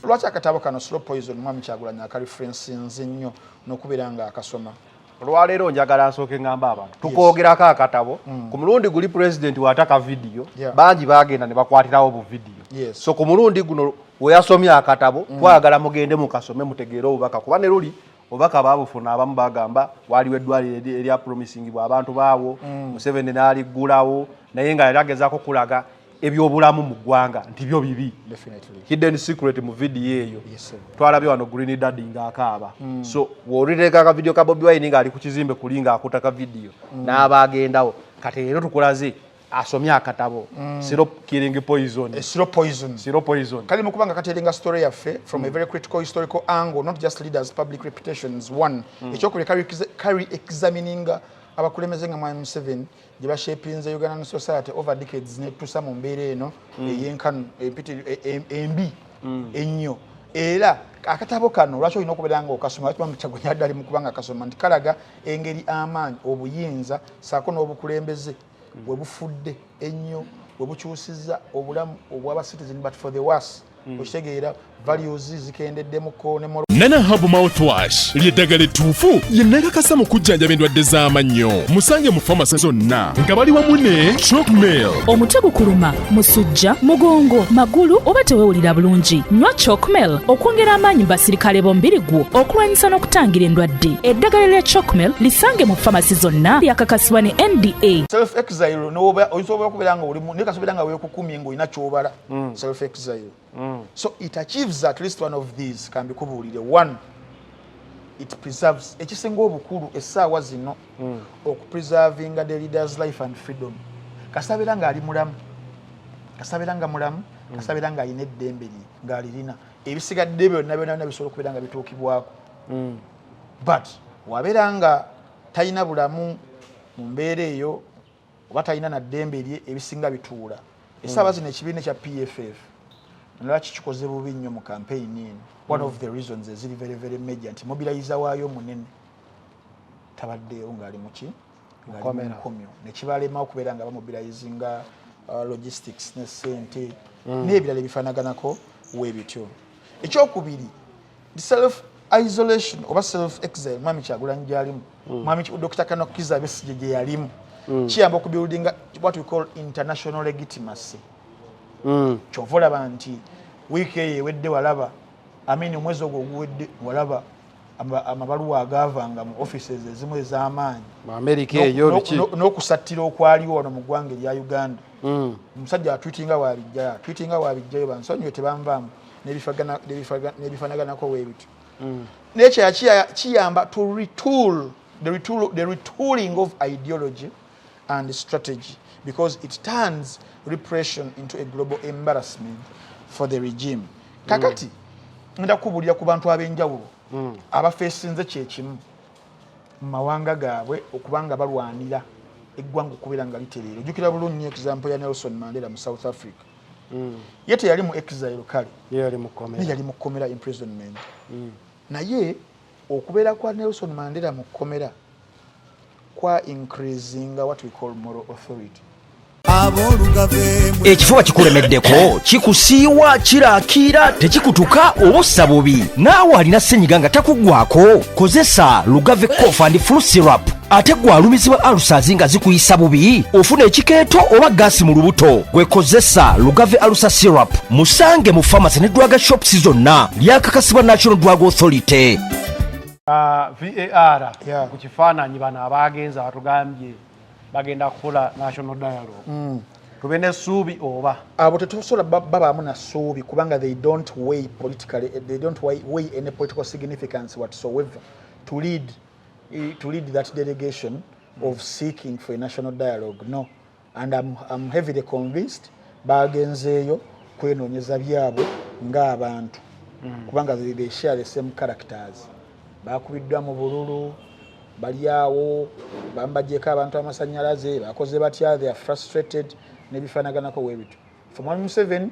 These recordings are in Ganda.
lwaki akatabo kano Slow Poison mwami Kyagulanyi aka references nnyo n'okubeera nga akasoma olwaleero njagala nsooke ngamba abantu tukoogerako akatabo ku mulundi guli president wataka video bangi bagenda ne bakwatirawo bu video so ku mulundi guno we yasomye akatabo twagala mugende mukasome mutegeere obubaka kuba ne luli obubaka baabufuna abamu bagamba waliwo eddwaliro erya promising abantu baawo Museveni n'aliggulawo naye nga yalagezaako kulaga ebyobulamu mu ggwanga nti byo bibi hidden secret mu video eyo twalabye wano Green Daddy ng'akaaba so w'olireka ka video ka Bobi Wine ng'ali ku kizimbe kulinga akutaka video n'abaagendawo kati leero tukulaze asomye akatabo Syrup Killing Poison Syrup Poison kali mukubanga katerenga story yaffe from a very critical historical angle, not just leaders public reputations one ekyokulya carry examining abakulemeze nga Mwami Museveni gye bashapinze Ugandan society over decades ne tusa mu mbeera eno eyenkanu embi ennyo era akatabo kano lwaki olina okubeera nga okasoma lwaki Kyagulanyi addali mu kubanga akasoma nti kalaga engeri amaanyi obuyinza saako n'obukulembeze bwe bufudde ennyo bwe bukyusizza obulamu obw'aba citizen but for the worse okitegeera values zikendeddemukko ne Nana Habu Mouthwash ly'eddagala ettuufu ye nakakasa mu kujjanjaba endwadde z'amannyo musange mu famasi zonna nga bali wamu ne Chalkmail omutwe gukuluma musujja mugongo magulu oba teweewulira bulungi nywa Chalkmail okwongera amaanyi mu basirikale b'omubiri gwo okulwanyisa n'okutangira endwadde eddagala lya Chalkmail lisange mu famasi zonna lyakakasibwa ne NDA self exile n'oba oyinza okubeera nga olimu naye kasobeera nga weekukumye ng'olina ky'obala self exile so it achieves at least one of these can be kubuulire one it preserves ekisinga obukulu essaawa zino okupreservinga the leader's life and freedom kasabeera nga ali mulamu kasabeera nga mulamu kasabeera nga alina eddembe lye ng'alirina ebisigadde byonna byonna bisobola okubeera nga bituukibwako but wabeera nga talina bulamu mu mbeera eyo oba talina na ddembe lye ebisinga bituula essaawa zino ekibiina kya PFF nalwaki kikoze bubi nnyo mu campaign eno one of the reasons eziri very very major nti mobilizer waayo munene tabaddeyo ng'ali muki ng'alimukomyo nekibalema okubeera nga bamobilizinga logistics ne sente n'ebirala ebifanaganako weebityo ekyokubiri self isolation oba self exile Mwami Kyagulanyi gy'alimu Mwami Dr. Kanokiza Besigye gye yalimu kiyamba okubuildinga what we call international legitimacy kyova olaba nti wiiki eyo ewedde walaba omwezi ogwo oguwedde walaba amabaluwa agaavanga mu offices ezimu ez'amaanyi n'okusattira okwaliwo wano mu ggwanga erya Uganda omusajja atwitinga waabijjayo bansonyiwe tebanvaamu n'ebifanaganako weebityo naye kiyamba to retool the retooling of ideology and strategy because it turns repression into a global embarrassment for the regime. Kakati ndakubuulira ku bantu ab'enjawulo abafeesinze kyekimu mu mawanga gaabwe okubanga balwanira eggwanga okubeera nga litereera. Ojjukira bulungi example ya Nelson Mandela mu South Africa. Ye teyali mu exile kale, yali mu kkomera imprisonment. Naye okubeera kwa Nelson Mandela mu kkomera kwa increasing what we call moral authority. Ekifuba kikulemeddeko kikusiiwa kiraakira tekikutuka obussa bubi naawe alina ssenyiga nga takugwako kozesa Lugave cough and flu syrup ate gwe alumizibwa alusazi nga zikuyisa bubi ofuna ekikeeto oba gaasi mu lubuto gwe kozesa Lugave alusa syrup musange mu pharmacy ne drug shops zonna lyakakasibwa National Drug Authority. VAR ku kifaananyi bano abaagenza batugambye bagenda kukola national dialogue. Tube ne ssuubi oba abo tetusobola babaamu na ssuubi kubanga they don't weigh politically, they don't weigh any political significance whatsoever to lead that delegation of seeking for a national dialogue. No, and I'm heavily convinced bagenzeeyo kwenoonyeza byabwe ng'abantu kubanga they share the same characters. Bakubiddwa mu bululu bali awo bambajjeko abantu amasannyalaze bakoze batya, they are frustrated n'ebifanaganako weebityo. Mwami Museveni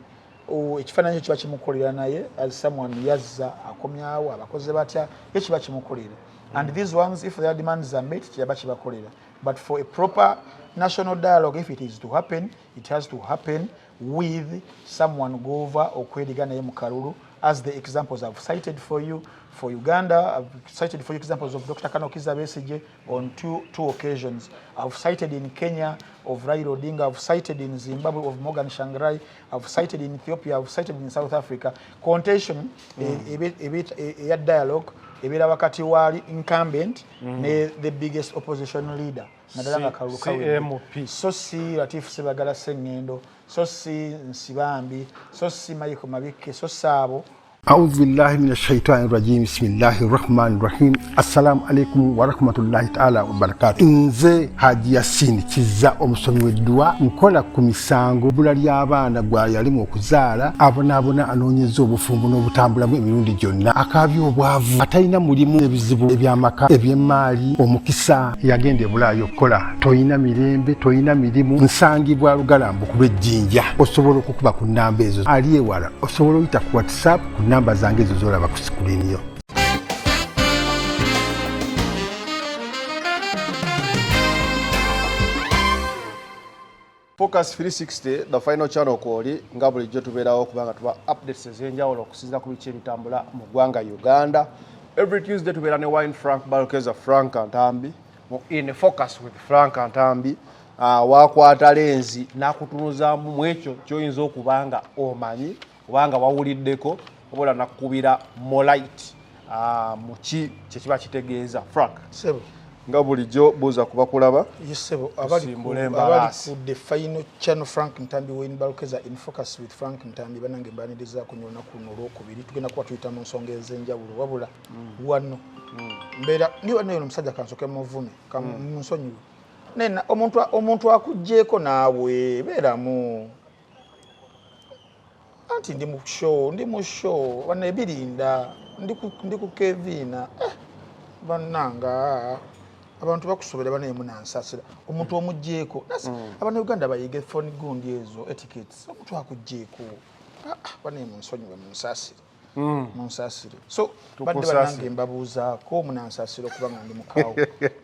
ekifaananyi kiba kimukolera naye as someone yazza akomyawo abakoze batya ye kiba kimukolera, and these ones if their demands are met kiyaba kibakolera. But for a proper national dialogue, if it is to happen, it has to happen with someone go over okwediga naye mu kalulu as the examples I've cited for you. For Uganda, I've cited for you examples of Dr. Kano Kizza Besigye on two occasions. I've cited in Kenya of Raila Odinga. I've cited in Zimbabwe of Morgan Shangirai. I've cited in Ethiopia. I've cited in South Africa. Contention, a dialogue, a wakati wali incumbent, the biggest opposition leader. CMP. So si Latif Sebagala Sengendo, so si Nsibambi, so si Mayiko Mabike, so Sabo. أعوذ بالله من الشيطان الرجيم بسم الله الرحمن الرحيم السلام عليكم ورحمة الله تعالى وبركاته nze Haji Yasin kiza omusomi w'eddwa nkola ku misango bula ly'abaana gwa yalimu okuzaala abonaabona anoonyeza obufumbo n'obutambulamu emirundi gyonna akaabya obwavu atalina mulimu ebizibu eby'amaka eby'emmaali omukisa yagenda e Bulaaya okukola toyina mirembe toyina mirimu nsangibwa Lugalambo ku lw'ejjinja osobola okukuba ku nnamba ezo ali ewala osobola oyita ku WhatsApp namba zange ezo zolaba ku screen yo. Focus 360 the final channel kwoli nga bulijjo tubeerawo kubanga tuba updates ez'enjawulo okusinziira ku bice ebitambula mu ggwanga Uganda. Every Tuesday tubeera ne Wine Frank Balokeza Frank Ntambi in Focus with Frank Ntambi wakwata lenzi n'akutunuzaamu mu ekyo ky'oyinza okubanga omanyi kubanga wawuliddeko obola nakubira molite muki kyekiba kitegeeza Frank Sebo nga bulijjo buuza kuba kulaba yesebo abali ku the final channel Frank Ntambi Wine Balokeza in Focus with Frank Ntambi banange mbaniriza kunyona kuno olwokubiri tugenda kuba tuyita mu nsonga ez'enjawulo wabula wano mbeera niba nayo omusajja kansoke muvume kamunsonyiwe nena omuntu akugjeeko naawe beeramu anti ndi mu show bana ebirinda ndi ku Kevina bananga abantu bakusobera bana emunansasira omuntu omugjeeko abana Uganda bayige phone gundi ezo etiquettes omuntu akugjeeko bana emunsonyiwe munsasire so badde banange mbabuuzaako munansasira okubanga ndi mukaawo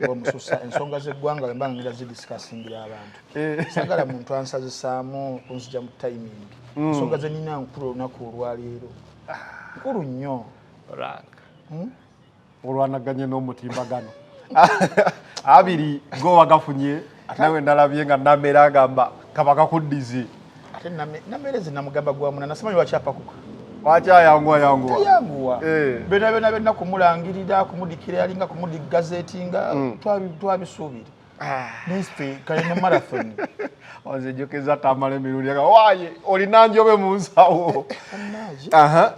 omususa ensonga z'eggwanga wembanga ngira zidiscussingira abantu sagala muntu ansazisaamu kunzija mu timing ensonga ze nina nkulu olunaku olwaleero nkulu nnyo olwanaganye n'omutimbagano abiri go wagafunye nawe ndalabye nga Namera agamba kabaka kuddize ate Namera zinamugamba gwamuna nasimanyi wakyapakuka yanguwa bena kumulangirira kumudikira yalinga kumudigazetinga twabisuubira nespe kale ne marathon ozejokeza tamale mirundi yaka waye olinanjobe mu nsawo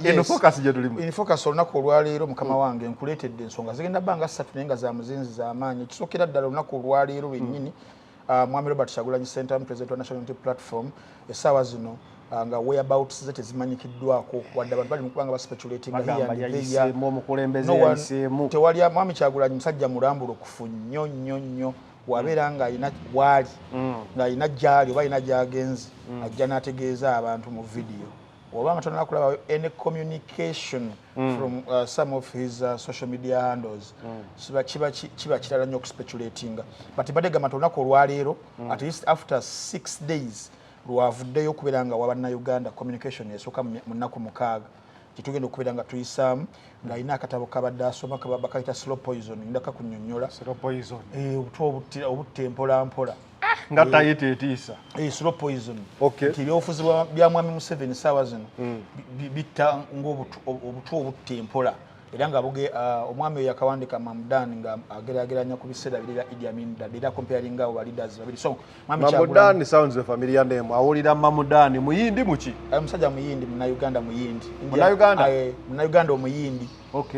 eno focus je tulimu in focus olunaku olwaleero mukama wange nkuleetedde ensonga zigenda banga 3 nenga za muzinzi za amaanyi kisokera ddala olunaku olwaleero lwennyini Mwami Robert Kyagulanyi Center President wa National Unity Platform essaawa zino nga whereabouts ze tezimanyikiddwako wadde abantu bali mu kubanga baspeculating tewali Mwami Kyagulanyi musajja mulambulo kufu nnyo wabeera nga alina wali nga alina gyali oba alina gyagenzi ajja n'ategeeza abantu mu video obanga tonala kulaba any communication from some of his social media handles kiba kirala nnyo okuspeculatinga but badegamba nti olunaku olwaleero at least after 6 days lwavuddeyo okubeera nga waba Uganda communication esooka mu nnaku 6 kitugenda okubeera nga tuyisaamu ng'alina akatabo kabadde asoma bakayita slow poison ndaka kunnyonnyola obutta empolampola nga tayita etiisa slow poison nti ebyobufuzi bya Mwami Museveni ssaawa zino bitta ng'obutwa obutta empola era nga omwami oyo yakawandika Mamudani nga ageraageranya ku biseera birira Idi Amin era comparing abo ba leaders babiri so Mamudani sounds a familiar name awulira Mamudani muyindi muki omusajja muyindi Munnayuganda muyindi Munnayuganda omuyindi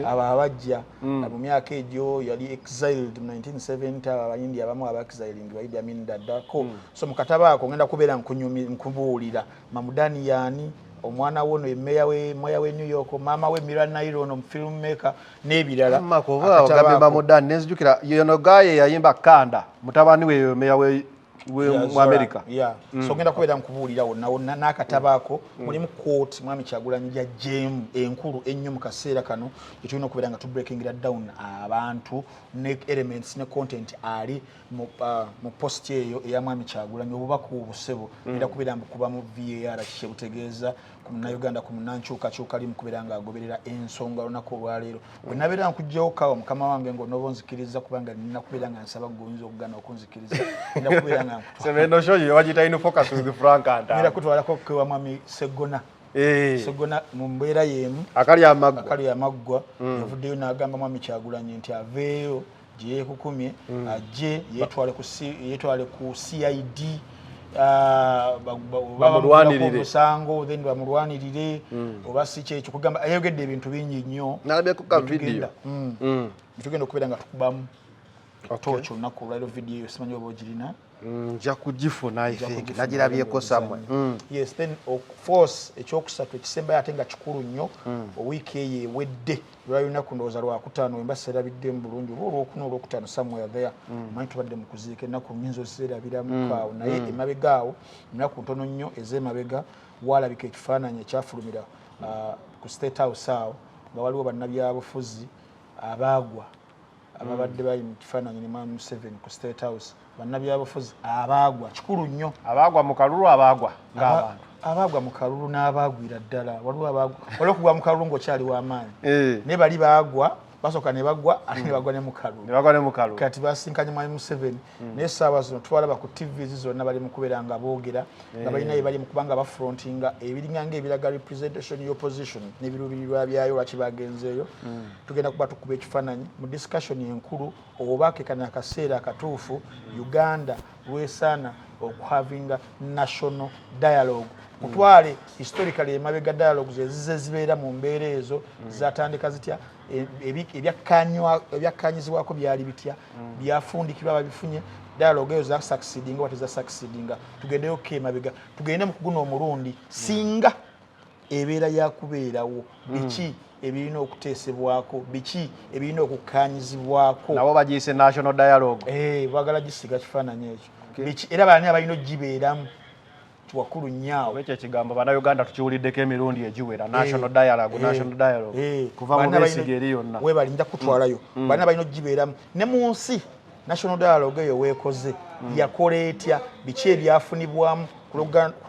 abajja mu myaka egyo yali exiled mu 1970 abayindi abamu abaexiling ba Idi Amin daddako so mu katabo ako ngenda kubeera nkubuulira Mamudani yaani omwana wono emmeya we New York mama we Mira Nairo ono filmmaker n'ebirala makoba ogambe Mamudani nenzijukira yono gaye yayimba Kanda mutabani we emmeya we mu America. So ngenda kubeera nkubuulira wonna n'akatabaako mulimu quote Mwami Kyagulanyi ya jemu enkulu ennyo mu kaseera kano etulina okubeera nga tubreakingira down abantu ne elements ne content ali mu post eyo eya Mwami Kyagulanyi obubaka obusebo era kubeera mbukuba mu VAR kye butegeeza ku Nayoganda ku munankyukakyuka ali mu kubeera nga agoberera ensonga olunaku olwaleero bwe nabeera nkujjawo kawa mukama wange ng'onoobonzikiriza kubanga nina kubeera nga nsaba gguyinza okugana okunzikiriza nina kubeera nga semeno shoyo wajita ino focus with Frank and nira kutwalako kwa Mwami Segona Segona mu mbeera yemu akali amaggwa Avudeyo n'agamba Mwami Kyagulanyi nti aveeyo gye yeekukumye ajje yeetwale ku CID bamulwanirire musango then bamulwanirire oba si kyekyo kugamba ayogedde ebintu bingi nnyo nalabeko ka video tugenda okubeera nga tukubamu tocho olunaku olwaliro video eyo simanyi oba ogirina nja kugifuna nagirabyeko samwe yes then of course ekyokusatu ekisembayo ate nga kikulu nnyo owiiki eyo ewedde lwalinaku ndowooza lwakutaano wemba serabidde mu bulungi oba olwokuna olwokutaano somewhere there manyi tubadde mu kuziika ennaku nnyinza ozirabiramu awo naye emabega awo ennaku ntono nnyo ez'emabega waalabika ekifaananyi ekyafulumira ku State House awo nga waliwo bannabyabufuzi abaagwa ababadde bali mu kifaananyi ne Mwami Museveni ku State House bannabyabufuzi abaagwa kikulu nnyo abaagwa mu kalulu abaagwa ng'abantu abaagwa mu kalulu n'abaagwira ddala waliwo okugwa mu kalulu ng'okyali w'amaanyi naye bali baagwa basooka ne bagwa ate ne bagwa ne mu kalulu kati basinkanye Mwami Museveni naye essaawa zino twalaba ku TVs zonna bali mu kubeera nga boogera nga balina bye bali mu kuba nga bafrontinga ebiringa ng'ebiraga representation y'opposition n'ebiruubirirwa byayo lwaki bagenzeeyo tugenda kuba tukuba ekifaananyi mu discussion enkulu oba kekana akaseera akatuufu Uganda lwesaana okuhavinga national dialogue kutwale historically emabega dialogues ezize zibeera mu mbeera ezo zatandika zitya ebyakkanyizibwako byali bitya byafundikirwa babifunye dialogue ezo za succeeding oba teza succeeding tugendeyo emabega tugende mu kuguna omulundi singa ebeera yakubeerawo biki ebirina okuteesebwako biki ebirina okukkanyizibwako nabo bagiyise national dialogue bagala gisiga kifaananyi ekyo biki era baani abalina ogibeeramu wakulu nnyawo ekyo ekigambo bannayuganda tukiwuliddeko emirundi egiwera national dialogue kuva mu beesiga eri yonna webalinda kutwalayo balina balina ogibeeramu ne mu nsi national dialogue eyo weekoze yakola etya biki ebyafunibwamu ku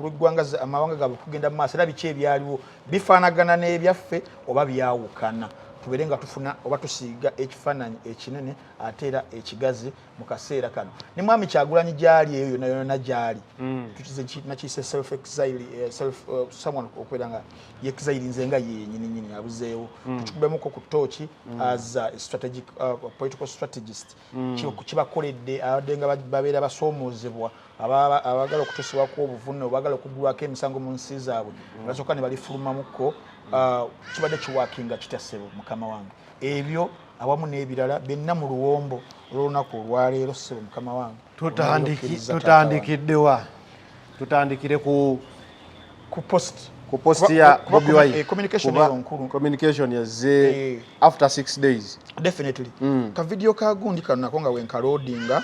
lw'eggwanga amawanga gaabwe kugenda mu maaso era biki ebyaliwo bifaanagana n'ebyaffe oba byawukana tubeere nga tufuna oba tusiiga ekifaananyi ekinene ate era ekigazi mu kaseera kano ne Mwami Kyagulanyi gyali eyo yonna yonna gyali nakiyise self exile someone okubeera nga yeexilinze nga yenyininyini abuzeewo tukikubemuko ku tooki as a strategic political strategist kibakoledde abadde nga babeera basoomoozebwa abagala okutuusibwako obuvune obagala okugulwako emisango mu nsi zaabwe basooka ne balifulumamukko kibadde kiwakinga kitasebo mukama wange ebyo awamu n'ebirala benna mu luwombo olw'olunaku olwaleero sebo mukama wange tutandikiddewa tutandikire ku post ya Bobi Wine communication yazze after 6 days definitely ka video kagundi kano nako nga wenkalodinga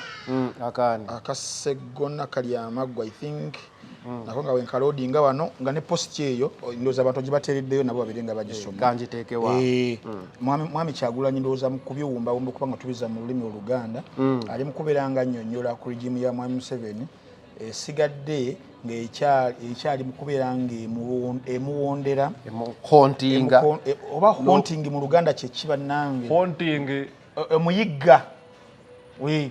akani akasegona kali amaggwa I think nako nga wenkalodinga wano nga ne post eyo ndoza abantu gibatereddeyo nabo babirenga bagisoma kanjitekewa Mwami Kyagulanyi ndoza mu kubyumba wumba kubanga tubiza mu lulimi Oluganda ali mu kubeeranga nnyonnyola ku regime ya Mwami Museveni sigadde ng'ekyali mu kubeera ng'emuwondera oba haunting mu Luganda kye kiba nange muyigga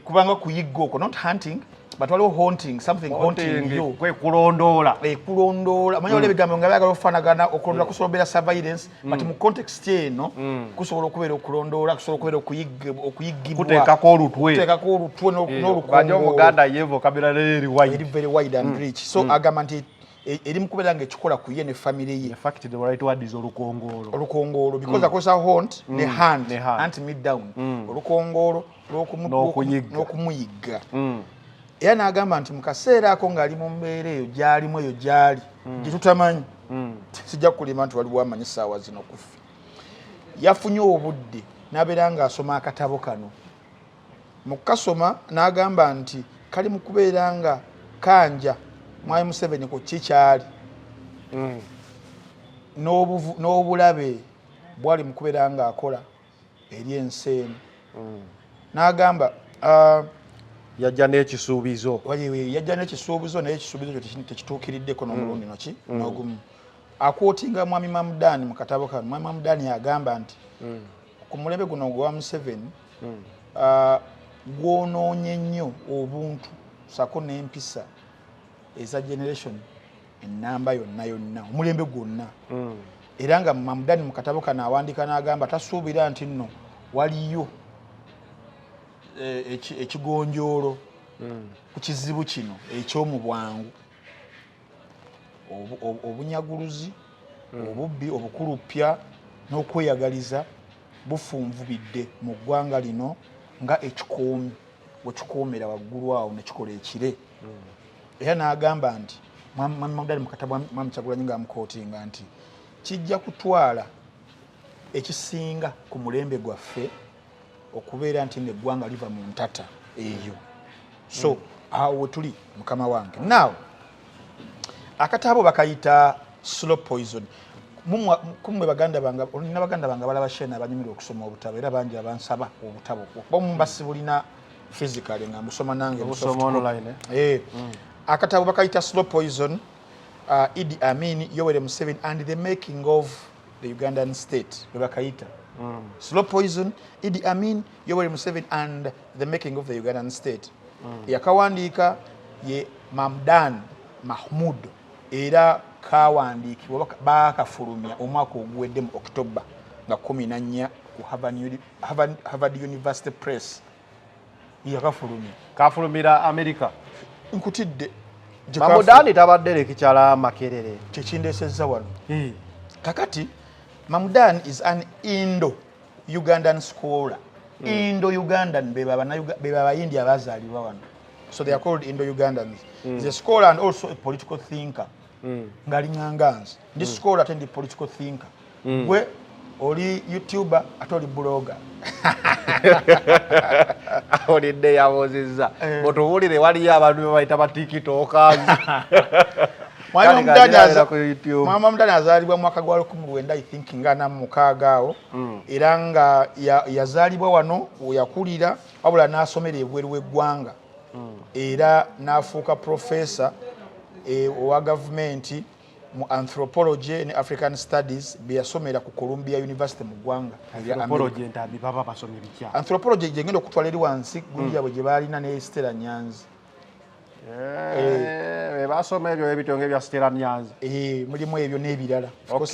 kubanga kuyigga okwo not hunting but waliwo haunting something haunting you kulondoola manyi waliwo ebigambo nga byagala okufaanagana okulondoola kusobola okubeera surveillance but mu context eno kusobola okubeera okulondoola kusobola okubeera okuyiggibwa kuteekako olutwe n'olukongo Omuganda ye vocabulary eri very wide and rich so agamba nti eri mu kubeera ng'ekikola ku ye ne family ye in fact the right word is olukongoolo because akozesa haunt ne hunt me down olukongoolo n'okumuyigga era n'agamba nti mu kaseera ako ng'ali mu mbeera eyo gyalimu eyo gyali gye tutamanyi sijja kulima nti waliwo amanyi essaawa zino kufe yafunye obudde n'abeera ng'asoma akatabo kano mu kasoma n'agamba nti kali mu kubeera nga kanja Mwami Museveni ku kikyali n'obulabe bwali mu kubeera ng'akola eri ensi eno n'agamba yajja n'ekisuubizo naye ekisuubizo kyo tekituukiriddeko n'omulundi noki n'ogumu akwotinga Mwami Mamudani mu katabo kano. Mwami Mamudani yagamba nti ku mulembe guno gwa Museveni gwonoonye nnyo obuntu sako n'empisa eza generation ennamba yonna omulembe gwonna era nga Mamudani mu katabo kano awandiika n'agamba tasuubira nti nno waliyo ekigonjoolo ku kizibu kino eky'omu bwangu obunyaguluzi obubbi obukulupya n'okweyagaliza bufunvubidde mu ggwanga lino nga ekikoomi bwekikoomera waggulu awo nekikola ekire era n'agamba nti Mamudani mu katabo Mwami Kyagulanyi ng'amukootinga nti kijja kutwala ekisinga ku mulembe gwaffe okubeera nti n'eggwanga liva mu ntata eyo. So awo tuli mukama wange. Now akatabo bakayita Slow Poison. Kumwe baganda bange olina baganda bange balaba shena abanyumira okusoma obutabo era bangi abansaba obutabo bomu basibulina physically nga musoma nange musoma online akatabo bakayita Slow Poison, Idi Amin, Yoweri Museveni and the making of the Ugandan state. Bakayita Slow Poison, Idi Amin, Yoweri Museveni and the making of the Ugandan state. Yakawandiika ye Mamdan Mahmud era kawandiikibwa bakafulumya omwaka oguwedde mu October nga 14 ku Harvard University Press. Kafulumira America. Nkutidde Mamudani tabadde lekikyala Makerere kyekindeesezza wano. Kakati Mamudani is an Indo-Ugandan scholar. Indo-Ugandan beba India abazaalibwa wano. So they are called Indo-Ugandans. He's a scholar and also a political thinker. Ngali nganganzi. This scholar ate ndi political thinker. Gwe oli YouTuber ate oli blogger. Olidde yabozezza. Botubulire waliyo abantu bebayita ba TikTokers. Mwami Mamudani azaalibwa mu mwaka gwa 1900 I think nga na mukaaga awo era nga yazaalibwa wano yakulira wabula n'asomera ebweru w'eggwanga era n'afuuka professor owa gavumenti mu anthropology ne African studies beyasomera ku Columbia University mu ggwanga. Anthropology Ntambi baba basomye bitya? Anthropology gye okutwala eri wansi gundi yabwe gye baalina ne Stella Nyanzi. Basoma ebyo ebitonge bya Stella Nyanzi. Mulimu ebyo n'ebirala.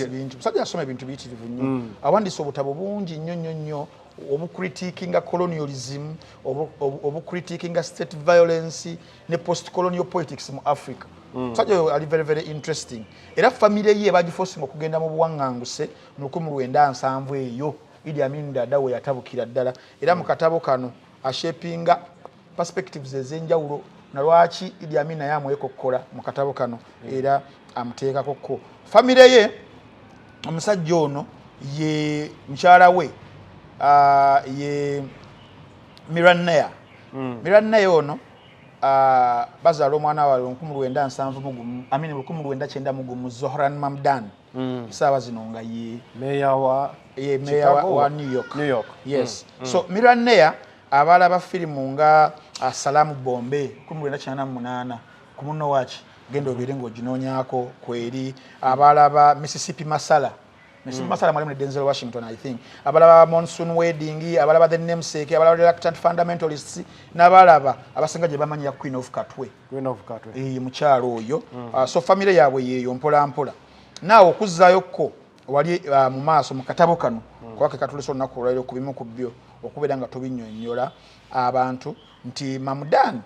Bintu musajja asoma ebintu biyitirivu nnyo. Awandiisa obutabo bungi nnyo obucritiquinga colonialism, obucritiquinga state violence ne post-colonial politics mu Africa. Musajja ali very very interesting. Era family ye bagiforcing okugenda mu buwanganguse mu 1970 eyo Idi Amin dada we yatabukira ddala. Era mu katabo kano ashapinga perspectives ez'enjawulo na lwaki Idi Amin naye amwekokkola mu katabo kano era amuteekako ko. Family ye omusajja ono ye mkyala we ye Miranaya. Miranaya ono bazaala omwana waabwe 1991 Zohran Mamdani. Saawa zino nga ye meya wa New York. Yes. So Miranaya abalaba firimu nga Salamu Bombe 1998 ku munno waaki genda obeere ng'oginoonyako kweri abalaba Mississippi Masala mwalimu ne Denzel Washington I think abalaba Monsoon Wedding abalaba The Namesake abalaba Reluctant Fundamentalists n'abalaba abasinga gye bamanyira Queen of Katwe mukyalo oyo. So family yaabwe yeeyo mpola mpola naawe okuzzayokko wali mu maaso mu katabo kano kwake katulesa olunaku olwaliro ku bimu ku byo okubeera nga tubinnyonnyola abantu nti Mamudani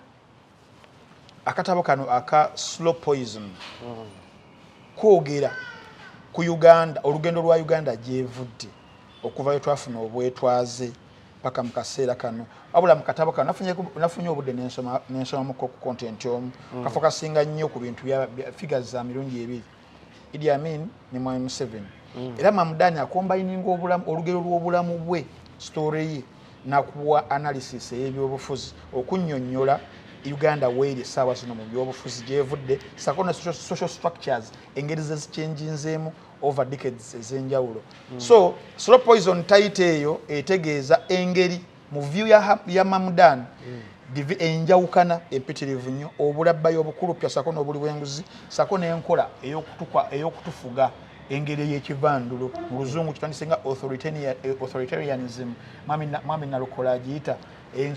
akatabo kano aka Slow Poison kwogera ku Uganda olugendo lwa Uganda gyevudde okuvayo twafuna obwetwaze paka mu kaseera kano wabula mu katabo kano nafunye obudde n'ensomamu ku content omu kafokasinga nnyo ku bintu bya figures za mirundi ebiri Idi Amin ne Mwami Museveni. Era Mamudani akombayininga olugero lw'obulamu bwe story ye nakuwa analysis ey'ebyobufuzi okunnyonnyola Uganda weeri essaawa zino mu byobufuzi gyevudde sako ne social structures engeri zezichanginzeemu over decades ez'enjawulo. So slow poison title eyo etegeeza engeri mu view ya Mamdan divi enjawukana empitirivu nnyo obulabbayo obukulupya sako n'obuli bw'enguzi sako n'enkola ey'okutufuga engeri y'ekivandulo mu luzungu kitandise nga authoritarianism mwami Nalukola agiyita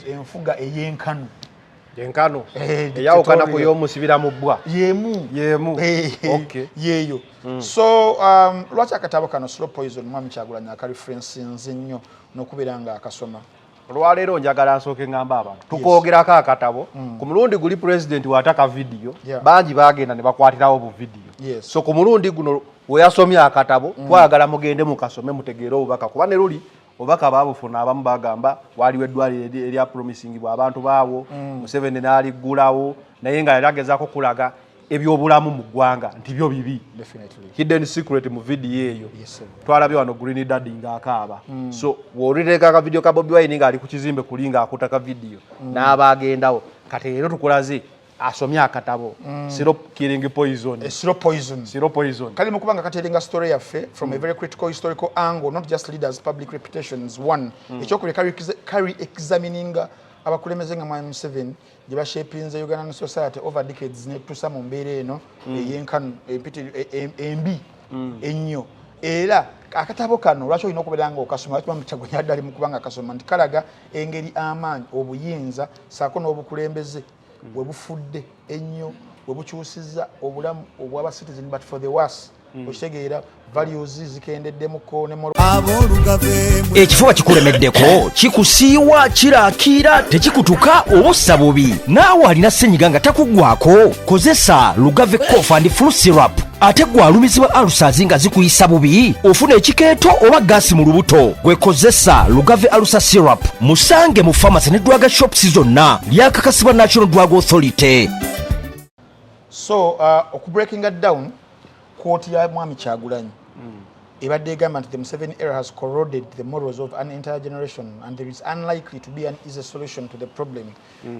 enfuga ey'enkanu eyawukana ku y'omusibira mu bbwa yemu okay yeeyo. So lwaki akatabo kano Slow Poison mwami Kyagulanyi akareferensinze nnyo n'okubeera nga akasoma olwaleero njagala nsooke ngamba abantu tukoogerako akatabo ku mulundi guli pulezidenti wataka vidiyo bangi bagenda ne bakwatirawo bu vidiyo so ku mulundi guno weyasomye akatabo twagala mugende mukasome mutegeere obubaka kuba ne luli obubaka baabufuna abamu bagamba waliwo eddwaliro erya promisingibwa abantu baawo Museveni n'aliggulawo naye nga yali agezaako kulaga ebyobulamu mu ggwanga nti byo bibi hidden secret mu vidiyo eyo twalabye wano Green Daddy ng'akaaba so w'olireka ka vidiyo ka Bobi Wine nga ali ku kizimbe kulinga akutaka vidiyo n'abaagendawo kati leero tukulaze asomye akatabo Syrup Killing Poison Syrup Poison kali mukubanga katerenga story yaffe from a very critical historical angle, not just leaders public reputations. One ekyokubiri carry examining abakulembeze nga Mwami Museveni gye bashapinze Ugandan society over decades ne tusa mu mbeera eno eyenkanu embi ennyo. Era akatabo kano lwaki olina okubeera nga okasoma lwaki Kyagulanyi addali mu kubanga akasoma nti kalaga engeri amaanyi obuyinza saako n'obukulembeze bwe bufudde ennyo bwe bukyusizza obulamu obw'aba citizen but for the worse. Okitegeera values zikendeddemukko ne ekifuba kikulemeddeko kikusiiwa kiraakira tekikutuka obussa bubi naawe alina ssenyiga nga takuggwako kozesa Lugave cough and flu syrup ate gwe alumizibwa alusazi nga zikuyisa bubi ofuna ekikeeto oba gaasi mu lubuto gwekozesa Lugave alusa syrup musange mu pharmacy ne drug shops zonna lyakakasibwa National Drug Authority. So okubreaking it down quote ya Mwami Kyagulanyi ebadde egamba nti the Museveni era has corroded the morals of an entire generation and there is unlikely to be an easy solution to the problem.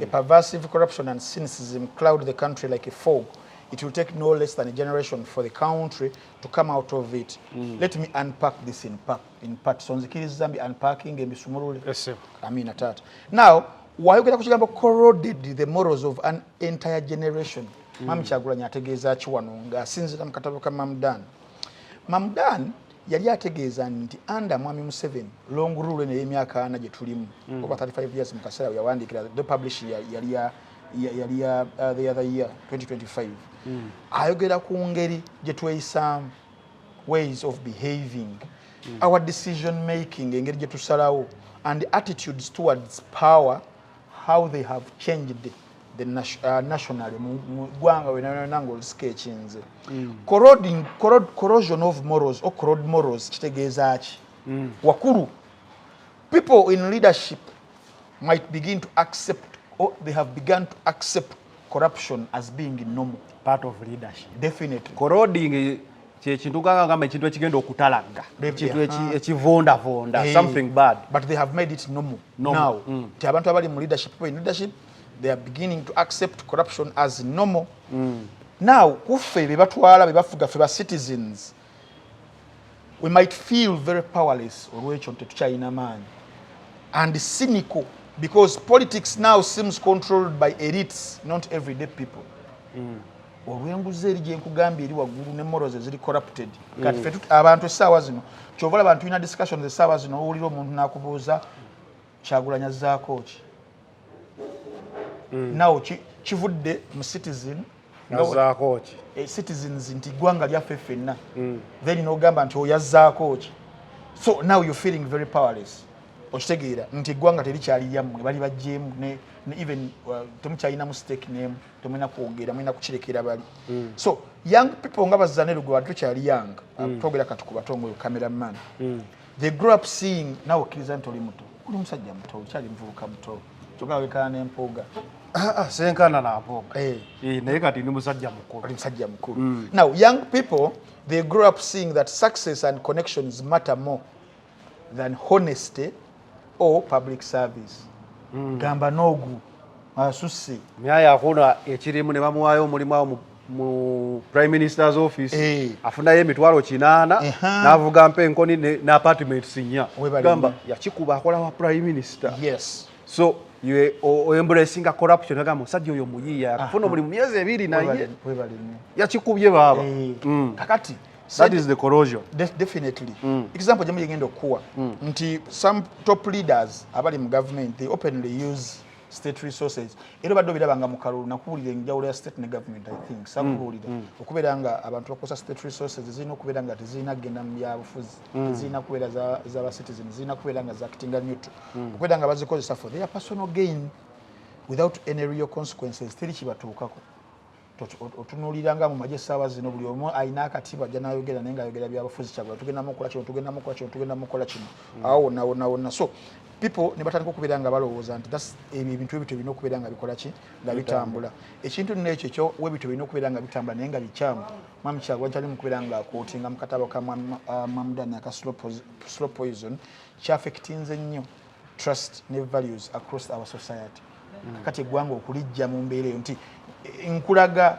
A pervasive corruption and cynicism cloud the country like a fog. It will take no less than a generation for the country to come out of it. Let me unpack this in part. So nzikiriza mbi unpacking embisumulule. Yes, sir. Amina tata. Now, wayogera ku kigambo corroded the morals of an entire generation. Mwami Kyagulanyi ategeeza ki wano ng'asinziira mu katabo ka Mamdan yali ategeeza nti under Mwami Museveni long rule n'emyaka 4 gye tulimu over 35 years mu kaseera yawandiikira the publish yali ya the other year 2025 ayogera ku ngeri gye tweyisaamu ways of behaving our decision making engeri gye tusalawo and attitudes towards power how they have changed the nationally mu ggwanga wenananga olusika ekinze corrosion of morals or corrode morals kitegeeza ki wakulu people in leadership might begin to accept or they have begun to accept corruption as being normal part of leadership. Definitely corroding kintu gamba ekintu ekigenda okutalagga ekintu ekivondavonda something bad but they have made it normal. Now ti abantu abali mu leadership people in leadership they are beginning to accept corruption as normal. Now kuffe be batwala be bafuga ffe ba citizens we might feel very powerless olwekyo tetukyalina maanyi and cynical because politics now seems controlled by elites, not everyday people. Olw'enguzi eri gye nkugambye eri waggulu ne morals eziri corrupted kati ffe abantu essaawa zino kyovala abantu tulina discussions essaawa zino owulira omuntu n'akubuuza Kyagulanyi azzaako ki nawo kivudde mu citizen azzaako ki citizens nti ggwanga lyaffe ffenna then n'ogamba nti oyazzaako ki so now you're feeling very powerless. Okitegeera nti eggwanga terikyali lyammwe bali bajjeemu ne even temukyalinamu stake n'emu temulina kwogera mulina kukirekera bali so young people nga bazza ne lugwe tukyali young twogera kati ku batongo oyo cameraman they grow up seeing nawe okkiriza nti oli muto oli musajja muto okyali muvubuka muto kyogera wekana n'empoga senkana n'ampoga naye kati ndi musajja mukulu oli musajja mukulu. Now young people they grow up seeing that success and connections matter more than honesty or public service. Gamba nogu asusse myaya akuna ekirimu ne bamuwaayo omulimu awo mu prime minister's office afunayo emitwalo 8 n'avuga mpa enkoni ne apartments 4 gamba yakikuba akola wa prime minister. Yes. So embracing corruption agamba omusajja oyo muyiiya yakufuna omulimu myezi 2 naye yakikubye baba. Kakati that is the corrosion. Definitely. Example jamu yegenda okuwa nti some top leaders abali mu government they openly use state resources. Ero baddo birabanga mu kalulu nakubulira enjawulo ya state ne government I think sakubulira okubeera nga abantu bakosa state resources zirina okubeera nga tezirina kugenda mu byabufuzi tezirina kubeera z'aba citizens zirina kubeera nga zakitinga neutral okubeera nga bazikozesa for their personal gain without any real consequences teri kibatuukako. Otunuuliranga mu magye essaawa zino buli omu alina akatiba ajja n'ayogera naye ng'ayogera byabufuzi kyagula tugendamu okukola kino tugendamu okukola kino tugendamu okukola kino awo wonna so people ne batandika okubeera nga balowooza nti ebintu ebyo birina okubeera nga bikola ki nga bitambula ekintu nno ekyo ekyo webityo birina okubeera nga bitambula naye nga bikyamu mwami Kyagulanyi kyali mu kubeera nga akootinga mu katabo ka Mamudani aka slow poison kyaffectinze nnyo trust ne values across our society. Kakati eggwanga okulijja mu mbeera eyo nti nkulaga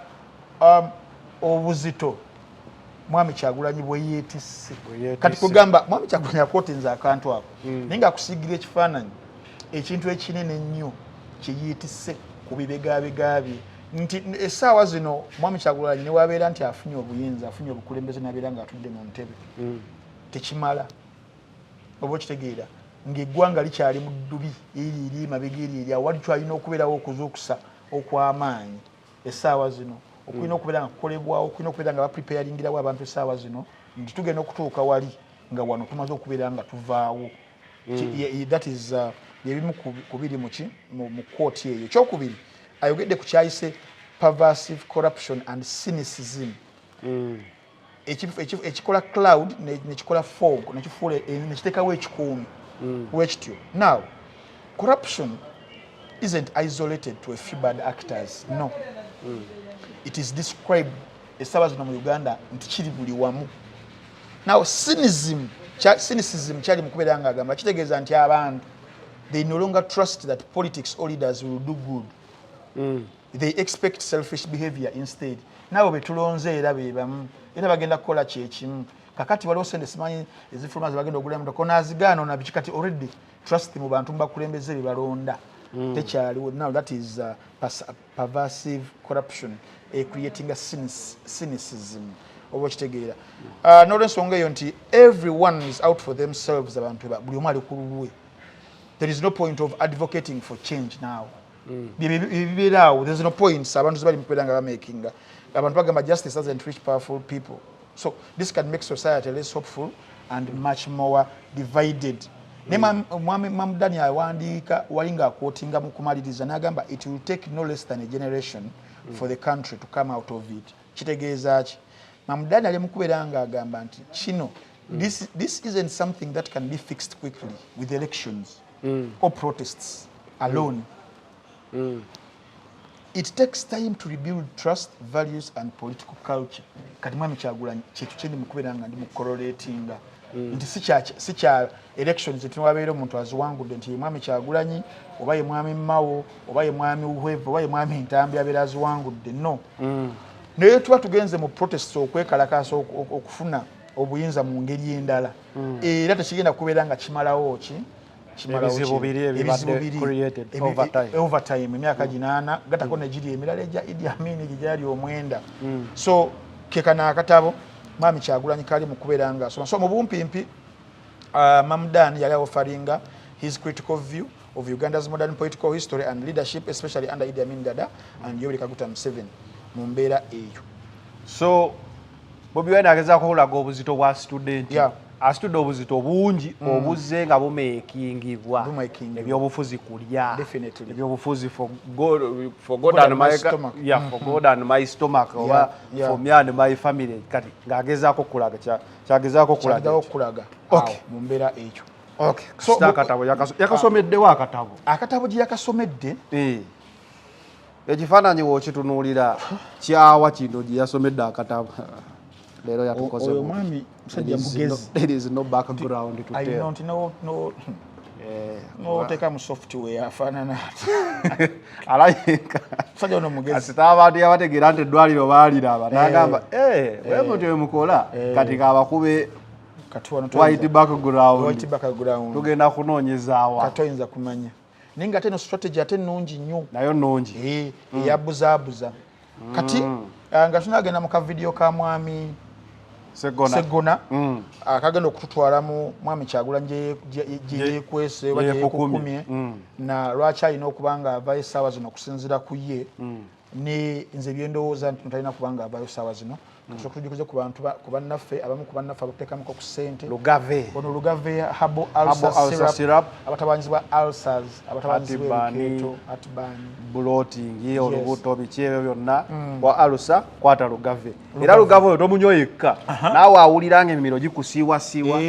obuzito mwami Kyagulanyi bwe yeetisse kati kugamba mwami Kyagulanyi akootinze akantu ako naye nga akusiigira ekifaananyi ekintu ekinene ennyo kye yeetisse ku bibegabega bye nti essaawa zino mwami Kyagulanyi ne wabeera nti afunye obuyinza afunye obukulembeze n'abeera ng'atudde mu ntebe tekimala oba okitegeera ng'eggwanga likyali mu ddubi eri mabega eri wali twalina okubeerawo okuzuukusa okw'amaanyi essaawa zino okulina okubeera nga kukolebwawo okulina okubeera nga bapreparingirawo abantu essaawa zino nti tugenda okutuuka wali nga wano tumaze okubeera nga tuvaawo. That is ebimu ku biri mu kkooti eyo. Ekyokubiri ayogedde ku kyayise pervasive corruption and cynicism. Ekikola cloud nekikola fog nekiteekawo ekikuumi wekityo. Now corruption isn't isolated to a few bad actors. No. It is described essaawa zino mu Uganda nti kiri buli wamu. Now cynicism kyali mu kubeera nga agamba kitegeeza nti abantu they no longer trust that politics or leaders will do good. They expect selfish behavior instead. Nabo betulonze era bebamu era bagenda kukola kyekimu. Kakati waliwo sente simanyi ezifuluma zibagenda okugula emmotoka nazigaana na bikikati already trust mu bantu bakulembeze balonda tekyaliwo. Now that is pervasive corruption creating a cynicism oba kitegeera n'olwensonga eyo nti everyone is out for themselves abantu buli omu ali ku lulwe. There is no point of advocating for change now. There is no point abantu zibali mu kubeera nga bamakinga abantu bagamba justice doesn't reach powerful people. So this can make society less hopeful and much more divided. Mwami Mamudani awandiika walinga akootinga mu kumaliriza n'agamba it will take no less than a generation for the country to come out of it. Kitegeeza ki? Mamudani ali mu kubeera nga agamba nti kino this isn't something that can be fixed quickly with elections or protests alone. It takes time to rebuild trust, values and political culture. Kati mwami Kyagulanyi kintu kyendi mu kubeera nga ndi mu correlatinga nti si kya elections etinawabeera omuntu aziwangudde nti mwami Kyagulanyi oba ye mwami Mao oba ye mwami Uhwevu oba ye mwami Ntambi abeera aziwangudde no. Naye tuba tugenze mu protests okwekalakaasa okufuna obuyinza mu ngeri endala era tekigenda kubeera nga kimalawo ebizibu biri overtime emyaka 8 gatako negiri emirala egya Idi Amin gyali 9. So kekana akatabo mwami Kyagulanyi kali mu kubeera nga so mu bumpimpi Mamudani yali offeringa his critical view of Uganda's modern political history and leadership especially under Idi Amin Dada and Yoweri Kaguta Museveni mu mbeera eyo. So Bobi Wine agezaako okulaga obuzito bwa student asitudde obuzito bungi obuzze nga bumeekingibwa ebyobufuzi kulya ebyobufuzi for God and my stomach for God and my stomach oba for me and my family kati ng'agezaako okulaga kyagezaako okulaga mu mbeera ekyo. So akatabo yakasomeddewo akatabo gye yakasomedde ekifaananyi w'okitunuulira kyawa kino gye yasomedde akatabo lero yatukoze mwami musajja mugezi. There is no background to tell. I don't know N'oteeka mu software afaanana alayinka musajja ono mugezi kasita abantu yabategeera nti eddwaliro baaliraba n'agamba bwe mutyo bwe mukola kati kabakube white background tugenda kunoonyezaawa katoyinza kumanya naye nga ate eno strategy ate nnungi nnyo nayo nnungi eyabuzaabuza kati nga tunagenda mu kavidiyo ka mwami Segona akagenda okututwala mu mwami Kyagulanyi gye yeekwese oba gye yeekukumye na lwaki alina okuba nga avaayo essaawa zino okusinziira ku ye ne nze byendowooza nti talina kuba nga avaayo essaawa zino tujuguze ku bannaffe abamu ku bannaffe abateekamuko ku ssente ono Lugave Habo Ulcer Syrup abatabanyizibwa ulcers abatabanyizibwa ebikeeto atibani bloating olubuto biki ebyo byonna wa ulcer kwata Lugave era Lugave oyo tomunyo yekka naawe awulira nga emimiro gikusiiwasiiwa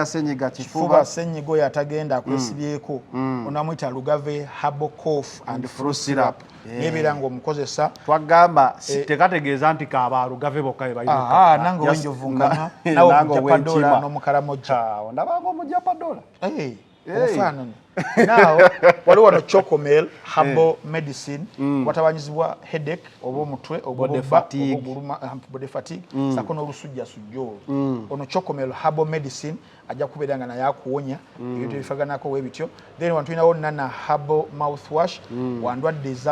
senyiga kifuba senyiga oyo atagenda akwesibyeko onamuyita Lugave Habo Cough and Flu Syrup nebeera ng'omukozesa twagamba tekategeeza nti kaaba Lugave bokka bebayina nange wenjovungana nawe omujapadola n'omukalamoja ondabanga omujapadola ofaanana now waliwo wano Chocomel Herbal Medicine watabanyizibwa headache oba omutwe body fatigue sako n'olusujjasujja ono Chocomel Herbal Medicine ajja kubeera nga naye akuwonya ebintu ebifaganako webityo then wantulinawo Nana Herbal Mouthwash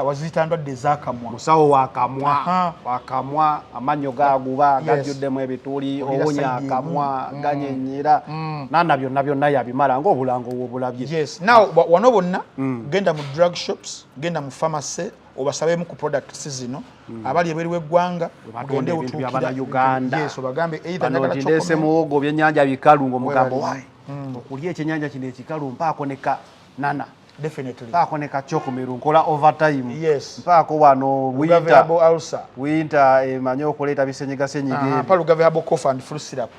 waziyita ndwadde ez'akamwa musawo wakamwa amannyo gaguba gajjuddemu ebituli owonya akamwa ganyenyera Nana byonna yabimala ng'obulango obulabye wano bonna genda mu drug shops genda mu pharmacy obasabemu ku products zino abali eberi w'eggwanga bagende otuukira Uganda obagambe either ndese muwogo byennyanja bikalu ng'omugambo wayi okulya ekyennyanja kino ekikalu mpaako neka Nana definitely mpaako neka Chocomeru nkola overtime mpaako wano winter emanyi okuleeta bisenyiga pa Lugave Habo Cough and Flu Syrup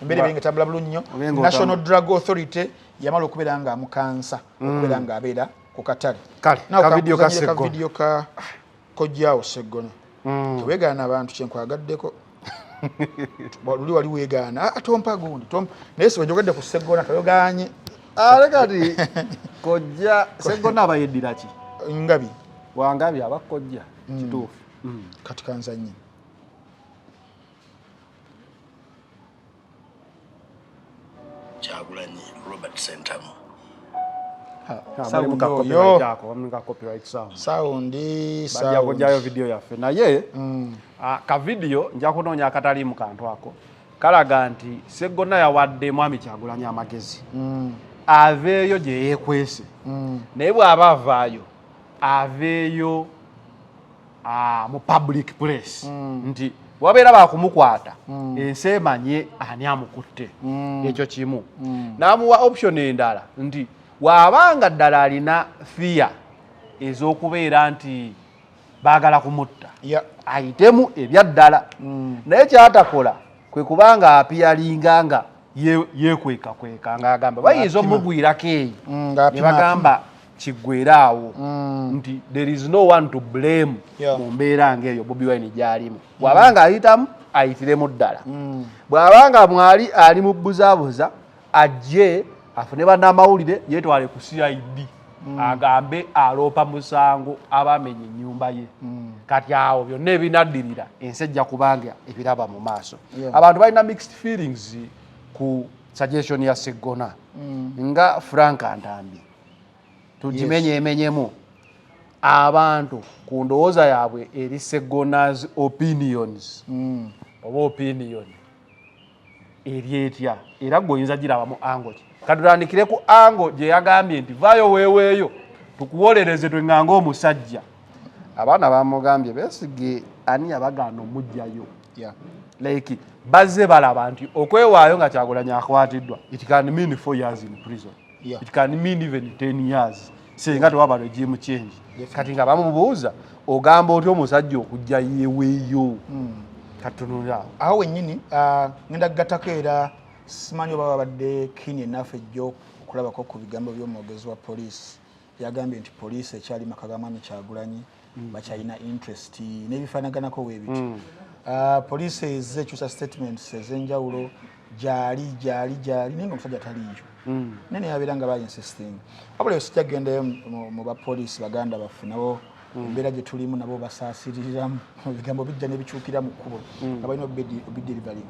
embere beringa tabula bulungi nnyo National Drug Authority yamala okubeera nga amukansa okubeera nga abeera ku katale kavidiyo ka kojjaawo Segona teweegaana abantu kyenkwagaddeko luli wali weegaana tompa gundi naye si wenjogadde ku Segona toyogaanye kati kojja Segona abayeddira ki ngabi wangabi abakojja kituufu kati kanzanye Kyagulanyi Robert Sentamu kujjayo video yaffe naye ka video nja kunoonya akatali mu kantu ako kalaga nti Segona yawadde mwami Kyagulanyi amagezi aveeyo gye yeekwese naye bw'aba avaayo aveeyo mu public place nti wabeera bakumukwata ensi emanye ani amukutte ekyo kimu n'amuwa option endala nti bw'abanga ddala alina fear ez'okubeera nti baagala kumutta ayitemu ebyaddala naye kyatakola kwe kubanga apiyalinga nga yeekwekakweka ng'agamba bayinza omugwirako eyo ne bagamba kiggweeraawo nti there is no one to blame mu mbeera ng'eyo Bobi Wine gy'alimu bw'abanga ayitamu ayitiremu ddala bw'abanga mwali ali mu buzaabuza ajje afune bannamawulire yeetwale ku CID agambe aloopa musango abamenye ennyumba ye kati awo byonna ebinaddirira ensi ejja kubanga ebiraba mu maaso abantu balina mixed feelings ku suggestion ya Segona nga Frank Ntambi tugimenyeemenyemu abantu ku ndowooza yaabwe eri Segona's opinions oba opinion eri etya era gweoyinza girabamu ango ki katutandikire ku ango gye yagambye nti vaayo weeweeyo tukuwolereze twenganga omusajja abaana bamugambye beesige ani yabagaana omugjayo like bazze balaba nti okwewaayo nga Kyagulanyi akwatiddwa it can mean 4 years in prison it can mean even 10 years singa tewaba regime change kati nga bamubuuza ogamba otyo omusajja okujja yeeweeyo katunula awo wennyini ngenda kugattako era simanyi oba babadde kini ennafu ejjo okulabako ku bigambo by'omwogezi wa poliisi yagambye nti poliisi ekyali maka ga mwami Kyagulanyi bakyalina interest n'ebifaanaganako weebityo poliisi ekyusa statements ez'enjawulo jali ninga omusajja taliyo nene yabiranga ba insisting abule sijagende mu ba police baganda bafu nabo mbera je tulimu nabo basasiriramu bigambo bijja ne bichukira mu kubo abalina obidelivery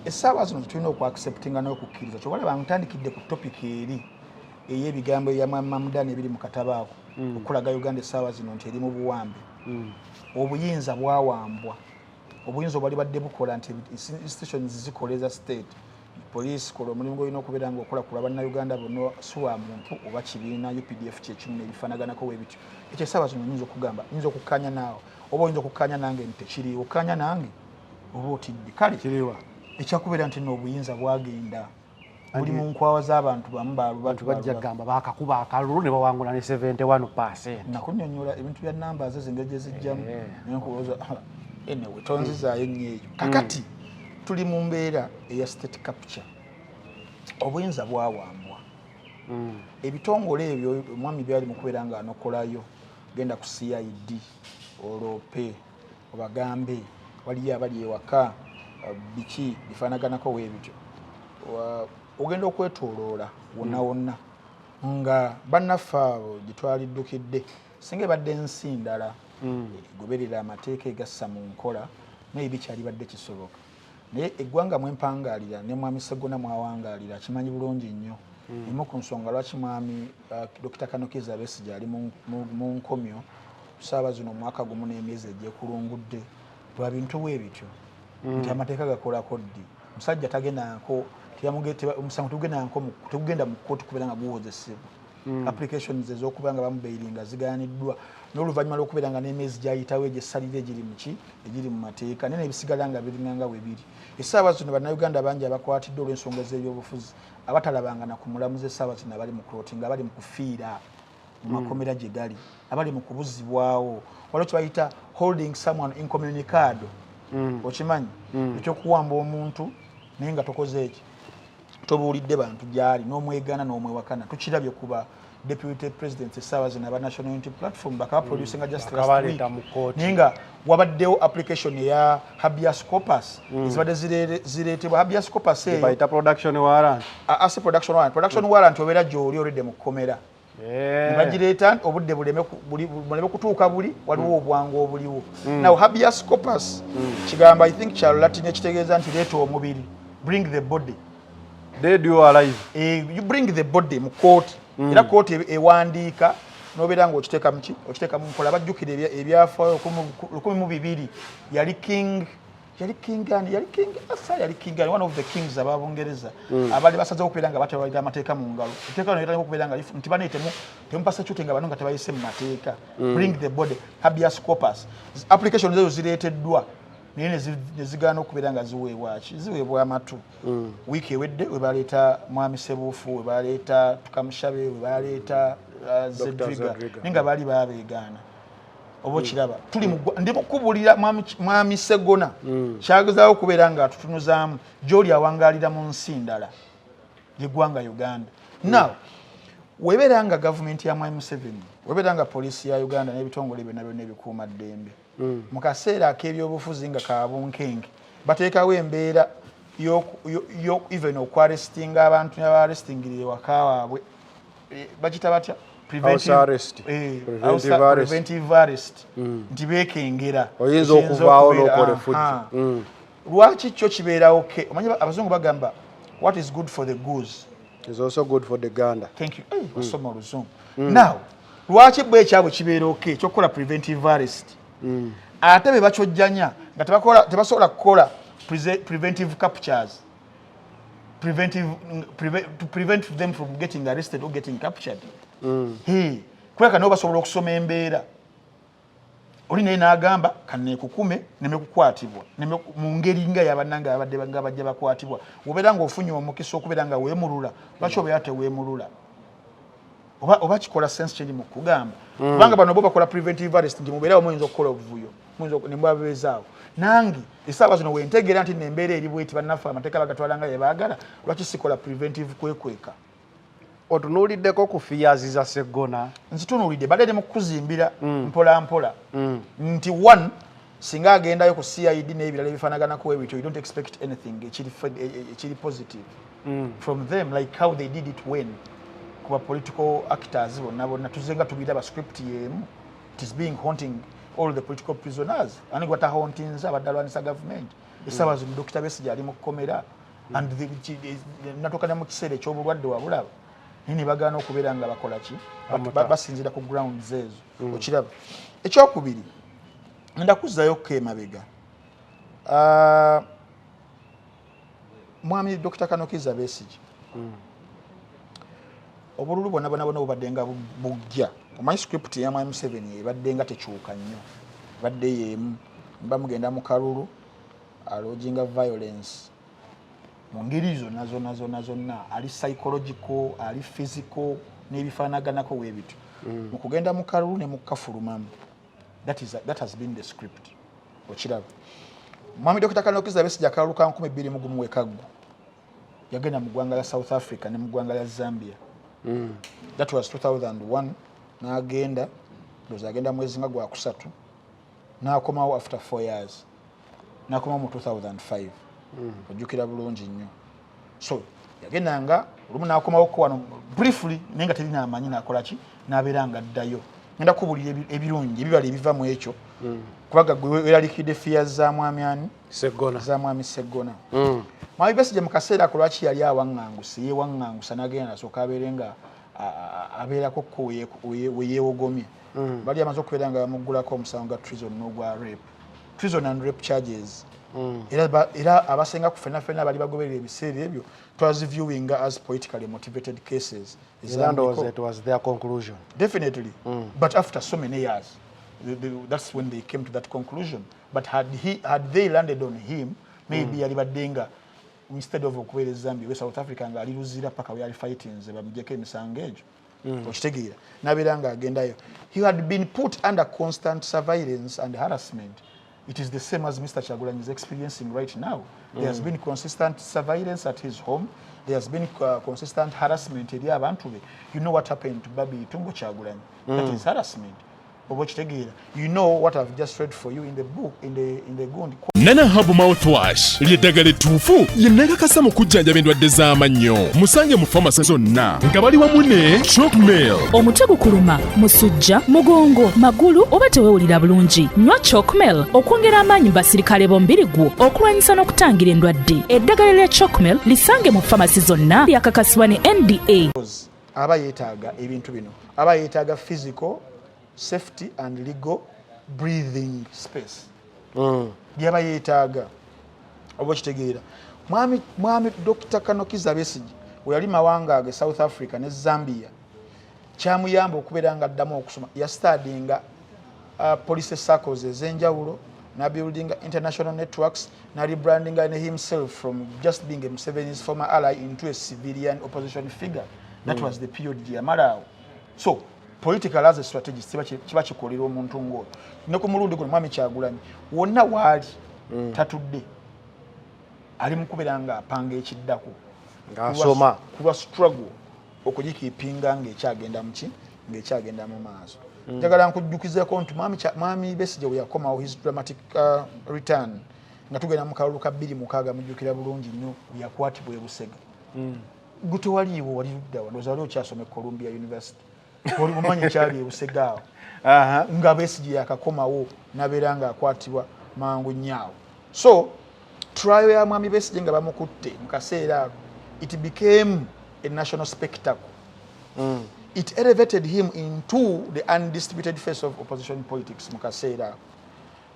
esawa zino tulina okwa acceptinga no kukkiriza kyo balaba ntandikidde ku topic eri eyebigambo ya mamudani ebiri mu katabaako okulaga Uganda esawa zino nti eri mu buwambe obuyinza bwawambwa obuyinza bwali badde bukola nti institutions zikoleza state police kola omulimu gw'olina okubeera nga okola kulaba Uganda bono suwa muntu oba kibiina UPDF kyekimu nebifaanaganako weebityo ekyo esawa zino nyinza okugamba nyinza okukkanya naawe oba oyinza okukkanya nange nti tekiriiwo okkanya nange oba otidde kale kiriwa ekyakubeera nti n'obuyinza bwagenda buli mu nkwawa z'abantu bamu balubatu bajja gamba bakakuba akalulu ne bawangula ne 71%. Nakunyonnyola ebintu bya namba zo zengeri gye zijjamu nenkubuuza anyway tonzizaayo nnyo eyo kakati tuli mu mbeera eya state capture obuyinza bwawambwa ebitongole ebyo omwami byali mu kubeera nga anokolayo genda ku CID olope obagambe waliyo abali ewaka biki bifaanaganako weebityo ogenda okwetooloola wonna wonna nga bannaffe abo gye twaliddukidde singa badde ensi ndala goberera amateeka egassa mu nkola naye bikyali badde kisoboka naye eggwanga mwempangaalira ne mwami Sseggona mwawangaalira kimanyi bulungi nnyo emu ku nsonga lwaki mwami Dr. Kanokiza Besigye ali mu nkomyo ssaawa zino omwaka gumu n'emyezi egyekulungudde lwa bintu weebityo nti amateeka gakolako ddi musajja tagendako omusango tegugenda mu kkooti kubeera nga guwozesebwa applications ez'okubeera nga bamubeiringa zigaaniddwa n'oluvannyuma lw'okubeera nga n'emyezi gyayitawo egyesalire egiri mu mateeka naye nebisigala nga biringanga we biri essaawa zino bannayuganda bangi abakwatiddwa olw'ensonga z'ebyobufuzi abatalabanga na ku mulamuzi essaawa zino abali mu clothing abali mu kufiira mu makomera gye gali abali mu kubuzibwawo waliwo kyebayita holding someone incommunicado okimanyi ekyokuwamba omuntu naye nga tokoze eki tobuulidde bantu gyali n'omwegana n'omwewakana tukirabye kuba deputy president essaawa zino aba national unity platform bakabaproducinga just last week naye nga wabaddewo application eya habeas corpus ezibadde zireetebwa habeas corpus eyo production warrant ase production warrant obeera gy'oli olidde mu kkomera nebagireeta obudde buleme kutuuka buli waliwo obwangu obuliwo now habeas corpus kigambo I think kya Latin ekitegeeza nti leeta omubiri bring the body dead or alive you bring the body mu court era court ewandiika nobeera nga okiteeka mu nkola bajjukira ebyafaayo 1200 yali king one of the kings ababungereza abali basaze okubeera nga batewalira amateeka mu ngalo etteeka lino litandika okubeera nga nti bane temupasa kyute nga bano nga tebayise mu mateeka bring the body habeas corpus application ezo zireeteddwa naye nezigaana okubeera nga ziweebwa amatu wiiki ewedde webaleeta mwami Sebuufu webaleeta Tukamushabe webaleeta Zedriga naye nga baali babeegaana oba okiraba ndi mukubulira mwami Sseggona kyagezaawo okubeera nga atutunuzaamu gy'oli awangaalira mu nsi ndala yeggwanga Uganda now webeera nga gavumenti ya mwami Museveni webeera nga poliisi ya Uganda n'ebitongole byonna byonna ebikuuma ddembe mu kaseera ak'ebyobufuzi nga kabunkenge bateekawo embeera even okwarestinga abantu abarestingirire waka waabwe bakita batya preventive arrest nti beekengera oyinza okuvaawo n'okole fujjo lwaki kyo kibeerawo ke omanyi abazungu bagamba what is good for the goose is also good for the gander. Thank you. Osoma oluzungu now lwaki bwe ekyabwe kibeera okay ekyokukola preventive arrest ate be bakyojjanya nga tebasobola kukola preventive captures to prevent them from getting arrested or getting captured kuleka nabo basobola okusoma embeera oli naye n'agamba kanneekukume nemekukwatibwa mu ngeri nga yabannanga abadde nga bajja bakwatibwa obeera ng'ofunye omukisa okubeera nga weemulula lwaki obeera teweemulula oba kikola sense kiri mu kugamba kubanga bano bo bakola preventive arrest nti mubeerawo muyinza okukola obuvuyo nemwabeezaawo nange essaawa zino wentegeera nti nembeera eri bweti bannaffe amateeka bagatwala nga yebaagala lwaki sikola preventive kwekweka otunuuliddeko ku fears za Sseggona nzitunuulidde badde ne mu kuzimbira mpola mpola nti one singa agendayo ku CID n'ebirala ebifaanaganako ebityo, you don't expect anything ekiri positive from them, like how they did it when kuba political actors bonna tuzenga tubiraba script yemu. It is being haunting all the political prisoners ani gwata hauntings abadalwanisa government esawa zino Dr. Besigye ali mu komera and natoka mu kiseera eky'obulwadde wabulaba nini bagana okubeera nga bakola ki basinzira ku grounds ezo okiraba. Ekyokubiri ndakuzzayo kemabega mwami Dr. Kanokiza Besigye obululu bonna obadde nga bujja omanyi script ya mwami Museveni ebadde nga tekyuka nnyo badde yemu bamugenda mu kalulu alojinga violence mu ngeri zonna ali psychological ali physical n'ebifaanaganako weebityo mu kugenda mu kalulu ne mu kafulumamu. That has been the script okiraba. Mwami Dr. Kanokiza Besigye akalulu ka 2021 wekaggu yagenda mu ggwanga lya South Africa ne mu ggwanga lya Zambia. That was 2001 n'agenda ndoza agenda mwezi nga gwa kusatu n'akomawo after 4 years n'akomawo mu 2005 ojjukira bulungi nnyo. So yagendanga olumu n'akomawo ko wano briefly naye nga terina amanyi n'akola ki n'abeera nga addayo. Ngenda kubulira ebirungi ebibala ebiva mu ekyo kubaga gwe weralikidde fears za mwami ani Seggona za mwami Seggona. Mwami Besigye mu kaseera ako lwaki yali awaŋŋangusa yeewaŋŋangusa n'agenda nasooka abeere nga abeerako ko we yeewogomye. Bali amaze okubeera nga bamuggulako omusango gwa treason n'ogwa rape, treason and rape charges. Era abasenga ku ffenna bali bagoberera ebiseera ebyo twas viewing as politically motivated cases. It was their conclusion. Definitely. But after so many years, that's when they came to that conclusion. But had they landed on him, maybe Alibadenga, instead of okubeera Zambia, South Africa nga aliruzira paka we are fighting bamujeko emisango egyo okitegeera n'abeera nga agendayo. He had been put under constant surveillance and harassment. It is the same as Mr. Kyagulanyi is experiencing right now. There has been consistent surveillance at his home. There has been consistent harassment eri abantu be. You know what happened to Babi Tungo Kyagulanyi? That is harassment. You know what I've just read for you in the book, in the Gundi. Nana Habu Mouthwash ly'eddagala ettuufu ye nnakakasa mu kujjanjaba endwadde z'amannyo. Musange mu famasi zonna nga bali wamu ne Chalkmail. Omutwe gukuluma, musujja, mugongo, magulu oba teweewulira bulungi. Nywa Chalkmail okwongera amaanyi mu basirikale bombiri gwo okulwanyisa n'okutangira endwadde. Eddagala lya Chalkmail lisange mu famasi zonna lyakakasibwa ne NDA. Aba yeetaaga ebintu bino. Aba yeetaaga physical safety and legal breathing space. Byaba yeetaaga oba kitegeera. Mwami Dr. Kanokiza Besigye we yali mawanga age South Africa ne Zambia kyamuyamba okubeera nga addamu okusoma. Yastudinga police circles ez'enjawulo na building international networks na rebranding himself from just being a Museveni's former ally into a civilian opposition figure. That was the period yamalawo. So political as a strategist kiba kikolera omuntu ng'oyo ne ku mulundi guno mwami Kyagulanyi wonna waali tatudde ali mu kubeera nga apanga ekiddako ng'asoma kuba struggle okugikipinga ng'ekyagenda mu maaso. Njagala nkujjukizeko nti mwami Besigye we yakomawo his dramatic return nga tugenda mu kalulu ka 2006 mujjukira bulungi nnyo yakwatibwa e Busega. Gute waliiwo wali luddawa ndowooza wali okyasoma e Columbia University omanyi kyali e Busega awo nga Besigye yakakomawo n'abeera nga akwatibwa mangu nnyo. So trial ya mwami Besigye nga bamukutte mu kaseera ako it became a national spectacle. It elevated him into the undisputed face of opposition politics mu kaseera ako.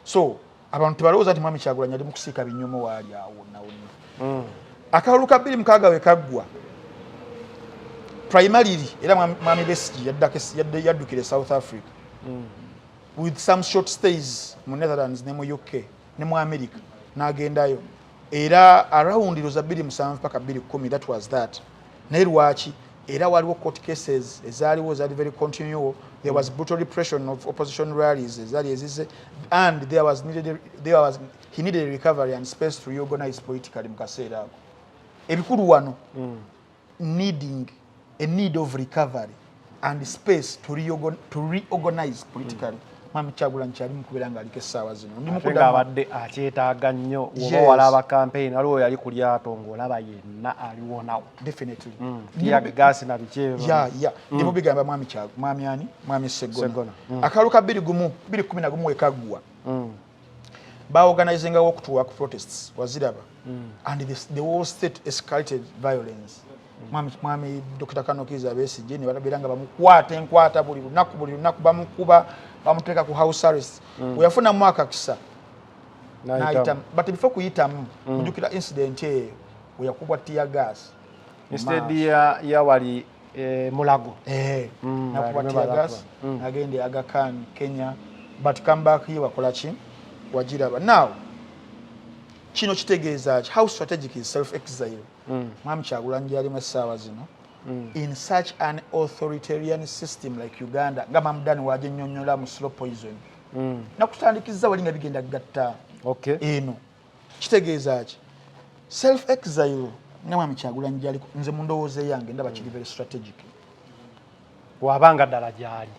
So abantu balowooza nti mwami Kyagulanyi ali mu kusiika binyomo waali awo wonna wonna. Akalulu ka 2006 we kaggwa primarily era mwami Besigye yaddukira South Africa with some short stays mu Netherlands ne mu UK ne mu America n'agendayo era around roza 2007 paka 2010. That was that. Naye lwaki era waliwo court cases ezaaliwo zaali very continual. There was brutal repression of opposition rallies ezaali ezize and he needed a recovery and space to reorganize politically mu kaseera ako. Ebikulu wano a need of recovery and space to reorganize politically mwami Kyagulanyi kyali mukubera nga aliko essaawa zino nga abadde akyetaaga nnyo oba walaba campaign waliwo yali ku lyato ng'olaba yenna aliwonawo definitely tiyaggasi na bikyeva ndimubigamba mwami Sseggona akalulu ka 2011 wekaggwa baorganizingawo okutuwa ku protests waziraba and the whole state escalated violence mwami Dr. Kanokiza Besigye ne balabira nga bamukwata buli lunaku bamukuba bamuteeka ku house arrest weyafuna mwaka kisa but before kuyitamu mujukira incident eyo weyakubwa tear gas instead ya wali mulago nakubwa tear gas agende Aga Khan Kenya but come back here wakola ki wajiraba now kino kitegeeza how strategic is self exile mwami Kyagulanyi yali essaawa zino in such an authoritarian system like Uganda nga mamudani waje nnyonnyola mu slow poison nakutandikiza wali nga bigenda gatta eno kitegeeza ki self exile nga mwami Kyagulanyi yali nze mu ndowooza yange ndaba kiri very strategic wabanga ddala gyali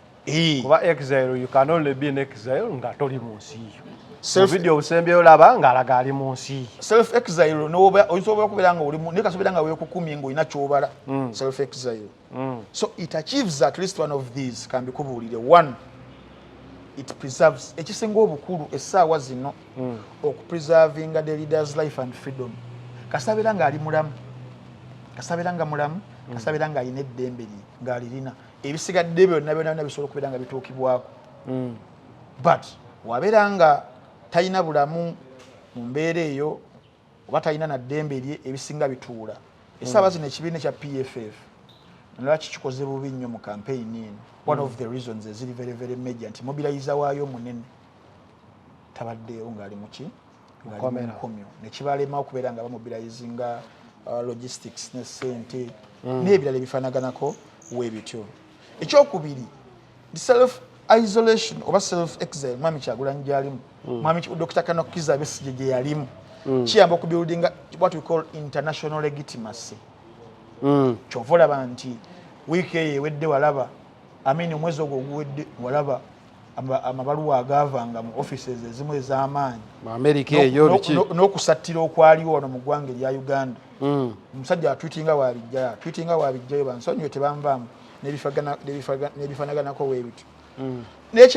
kuba exile you can only be an exile nga toli mu nsi yo video usembye olaba ngalaga ali mu nsi self exile noba oyinza okubeera nga olimu ne kasobeera nga weekukumye ng'olina kyobala self exile so it achieves at least one of these can be kubuulire one it preserves ekisinga obukulu essaawa zino okupreservinga the leader's life and freedom kasabeera nga ali mulamu kasabeera nga mulamu kasabeera nga alina eddembe ng'alirina ebisigadde byonna bisobola okubeera nga bituukibwako but wabeera nga talina bulamu mu mbeera eyo oba talina na ddembe lye ebisinga bituula essaawa zino ekibiina kya PFF nolwaki kikoze bubi nnyo mu campaign eno one of the reasons eziri very very major nti mobilizer waayo munene tabaddeyo ng'ali muki mukomyo nekibalema okubeera nga bamobilizinga logistics ne ssente n'ebirala ebifanaganako weebityo ekyokubiri self isolation oba self exile mwami Kyagulanyi gyalimu mwami Dr. Kanokiza Besigye gye yalimu kiyamba okubuildinga what we call international legitimacy kyova olaba nti wiiki eyo ewedde walaba omwezi ogwo oguwedde walaba amabaluwa agaavanga mu offices ezimu ez'amaanyi Amerika eyo n'okusattira okwaliwo wano mu ggwanga erya Uganda omusajja atwitinga waabijjayo bansonyiwe tebanvaamu n'ebifanaganako weebityo naye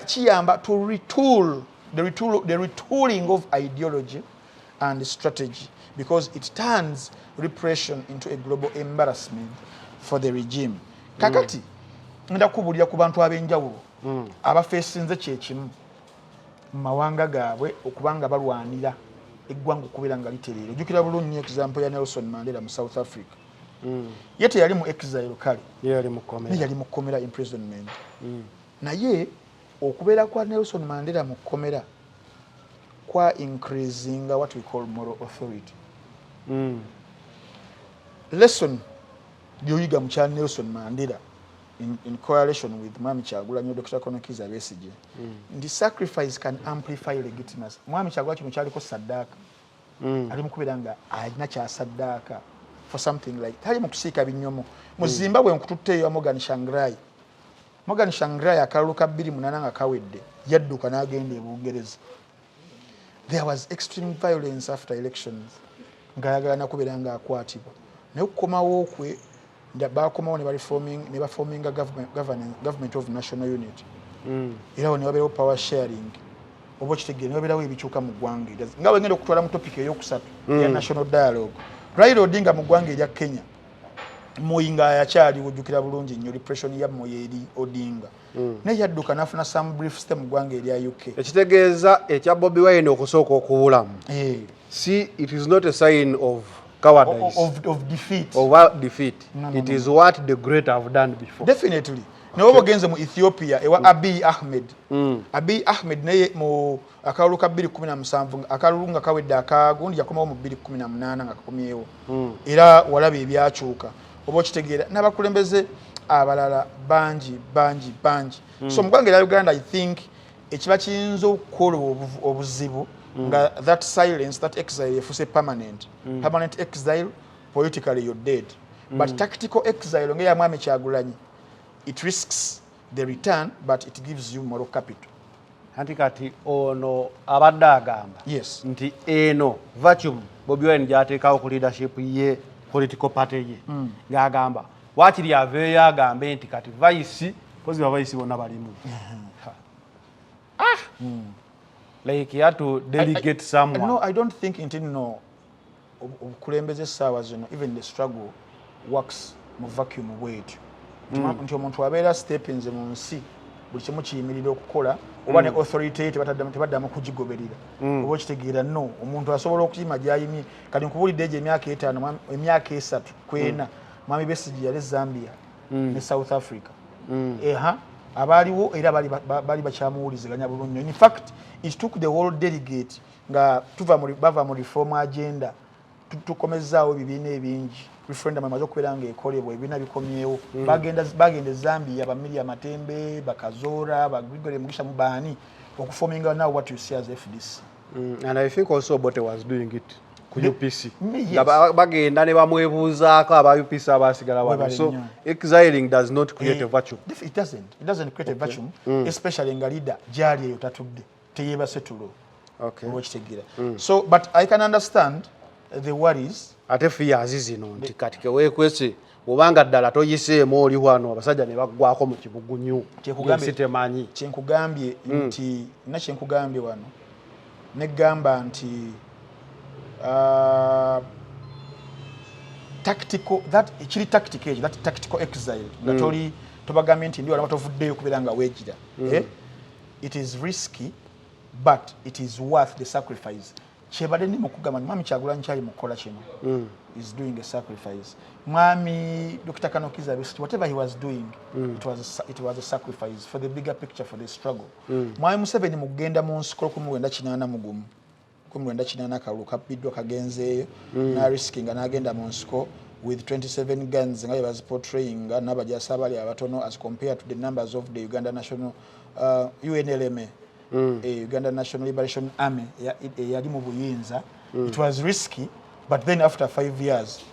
kiyamba to retool the retooling of ideology and strategy because it turns repression into a global embarrassment for the regime kakati ngenda kubuulira ku bantu ab'enjawulo abafeesinze kyekimu mu mawanga gaabwe okubanga balwanira eggwanga okubeera nga litereera ojjukira bulungi example ya Nelson Mandela mu South Africa ye teyali mu exile kale yali mu kkomera imprisonment naye okubeera kwa Nelson Mandela mu kkomera kwa increasing what we call moral authority lesson lyoyiga mu kya Nelson Mandela in correlation with mwami Kyagulanyi Dr. Kanokiza Besigye the sacrifice can amplify legitimacy mwami Kyagulanyi kino kyaliko saddaaka ali mu kubeera nga alina kyasaddaaka for something like tali mu kusiika binyomo mu Zimbabwe nkututteeyo Morgan Shangrai akalulu ka 2008 nga kawedde yadduka n'agenda e Bungereza there was extreme violence after elections ng'ayagala nakubeera nga akwatibwa naye okukomawo kwe bakomawo ne baforminga government of national unity era awo ne wabeerawo power sharing oba okitegeera ne wabeerawo ebikyuka mu ggwanga nga bwegenda okutwala mu topic eyokusatu ya national dialogue Raila Odinga mu ggwanga erya Kenya Moyinga yakyaliwo ojjukira bulungi nnyo repression ya Moyeri Odinga naye yadduka n'afuna some brief step mu ggwanga erya UK ekitegeeza ekya Bobi Wine okusooka okubulamu see it is not a sign of cowardice of defeat no. It is what the great have done before definitely naye oba ogenze mu Ethiopia ewa Abiy Ahmed naye mu akalulu ka 2017 akalulu nga kawedde akagundi yakomawo mu 2018 nga kakomyewo era walaba ebyakyuka oba okitegeera n'abakulembeze abalala bangi so mu ggwanga erya Uganda I think ekiba kiyinza okukola obuzibu nga that silence that exile efuuse permanent exile politically you're dead but tactical exile nga ya mwami Kyagulanyi it risks the return but it gives you moral capital anti kati ono abadde agamba nti eno vacuum Bobi Wine gy'ateekawo ku leadership ye political party ye ng'agamba waakiri aveeyo agambe nti kati vice pozi ba vice bonna balimu like he had to delegate someone. No, I don't think obukulembeze essaawa zino even the struggle works mu vacuum bwetyo nti omuntu abeera steppings mu nsi buli kimu kiyimirira okukola oba ne authority tebaddamu kugigoberera oba okitegeera no omuntu asobola okuyima gyayimye kati nkubulidde egyo emyaka 5 emyaka 3 kwena mwami Besigye yali Zambia ne South Africa abaaliwo era bali bakyamuwuliziganya bulungi. In fact it took the whole delegate nga bava mu reform agenda tukomezaawo ebibiina ebingi referendum amaze okubeera ng'ekolebwa ebibiina bikomyewo bagenda Zambia bamiri Matembe bakazoora bagigore mugisha mu baani okuforminga now what you see as FDC. And I think also Bote was doing it ku UPC bagenda ne bamwebuuzaako aba UPC abasigala wano. So exiling does not create a vacuum. It doesn't create a vacuum, especially nga leader gyali eyo tatudde teyeebase tulo okitegeera. So but I can understand the worries. Ate fears zino nti kati keweekwese obanga ddala toyiseemu oli wano abasajja ne baggwako mu kibugunyu temanyi kyenkugambye nti kyenkugambye wano negamba nti tactical exile nga toli tobagambye nti ndi wala tovuddeyo kubeera nga weegira. It is risky but it is worth the sacrifice. Chebade ni mukugamba mwami Kyagulanyi kyali mukola kino is doing a sacrifice. Mwami Dr. Kanokiza whatever he was doing it was a sacrifice for the bigger picture, for the struggle. Mwami Museveni mugenda mu nsiko kumwenda kinana mugumu kumwenda kinana kaluka bidwa kagenzeeyo na risking anagenda mu nsiko with 27 guns nga was portraying n'abajasa abali abatono as compared to the numbers of the Uganda National UNLMA. Uganda National Liberation Army yali mu buyinza. It was risky but then after 5 years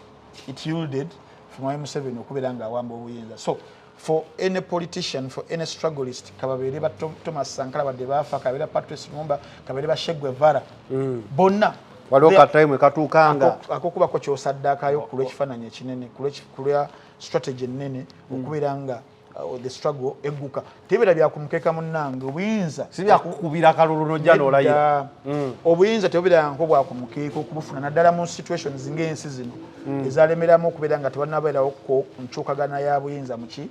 it yielded from M7 okubeera nga awamba obuyinza. So for any politician, for any strugglist, kababere ba Thomas Sankara badde bafa, kabere Patrice Lumumba, kabere ba Che Guevara bonna waloka time katuukanga akokuba ko kyosaddakayo kulwe kifananye kinene kulwe strategy nene okubeera nga the struggle eguka tebera bya kumukeka munange obuyinza sibya kukubira kaluluno jano olayira obuyinza tebera nko bwa kumukeka okubufuna naddala mu situations ng'ensi zino ezalemeramu okubeera nga tebanabeera okko nkyukagana ya buyinza muki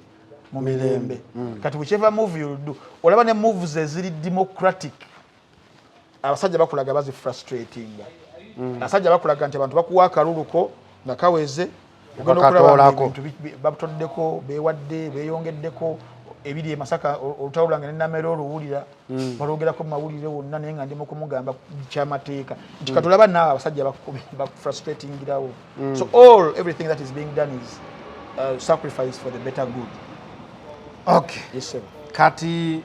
mu mirembe. Kati whichever move you do olaba ne moves eziri democratic abasajja bakulaga bazi frustrating abasajja bakulaga nti abantu bakuwa akaluluko nga kaweze babutoddeko bewadde beyongeddeko ebiri Masaka olutawulanga n'ennamero oluwulira balwogerako mu mawulire wonna naye nga ndimu kumugamba kyamateeka nti katulaba naawe abasajja bakufrustratingirawo. So everything that is being done is sacrifice for the better good. Okay. Yes, sir. Kati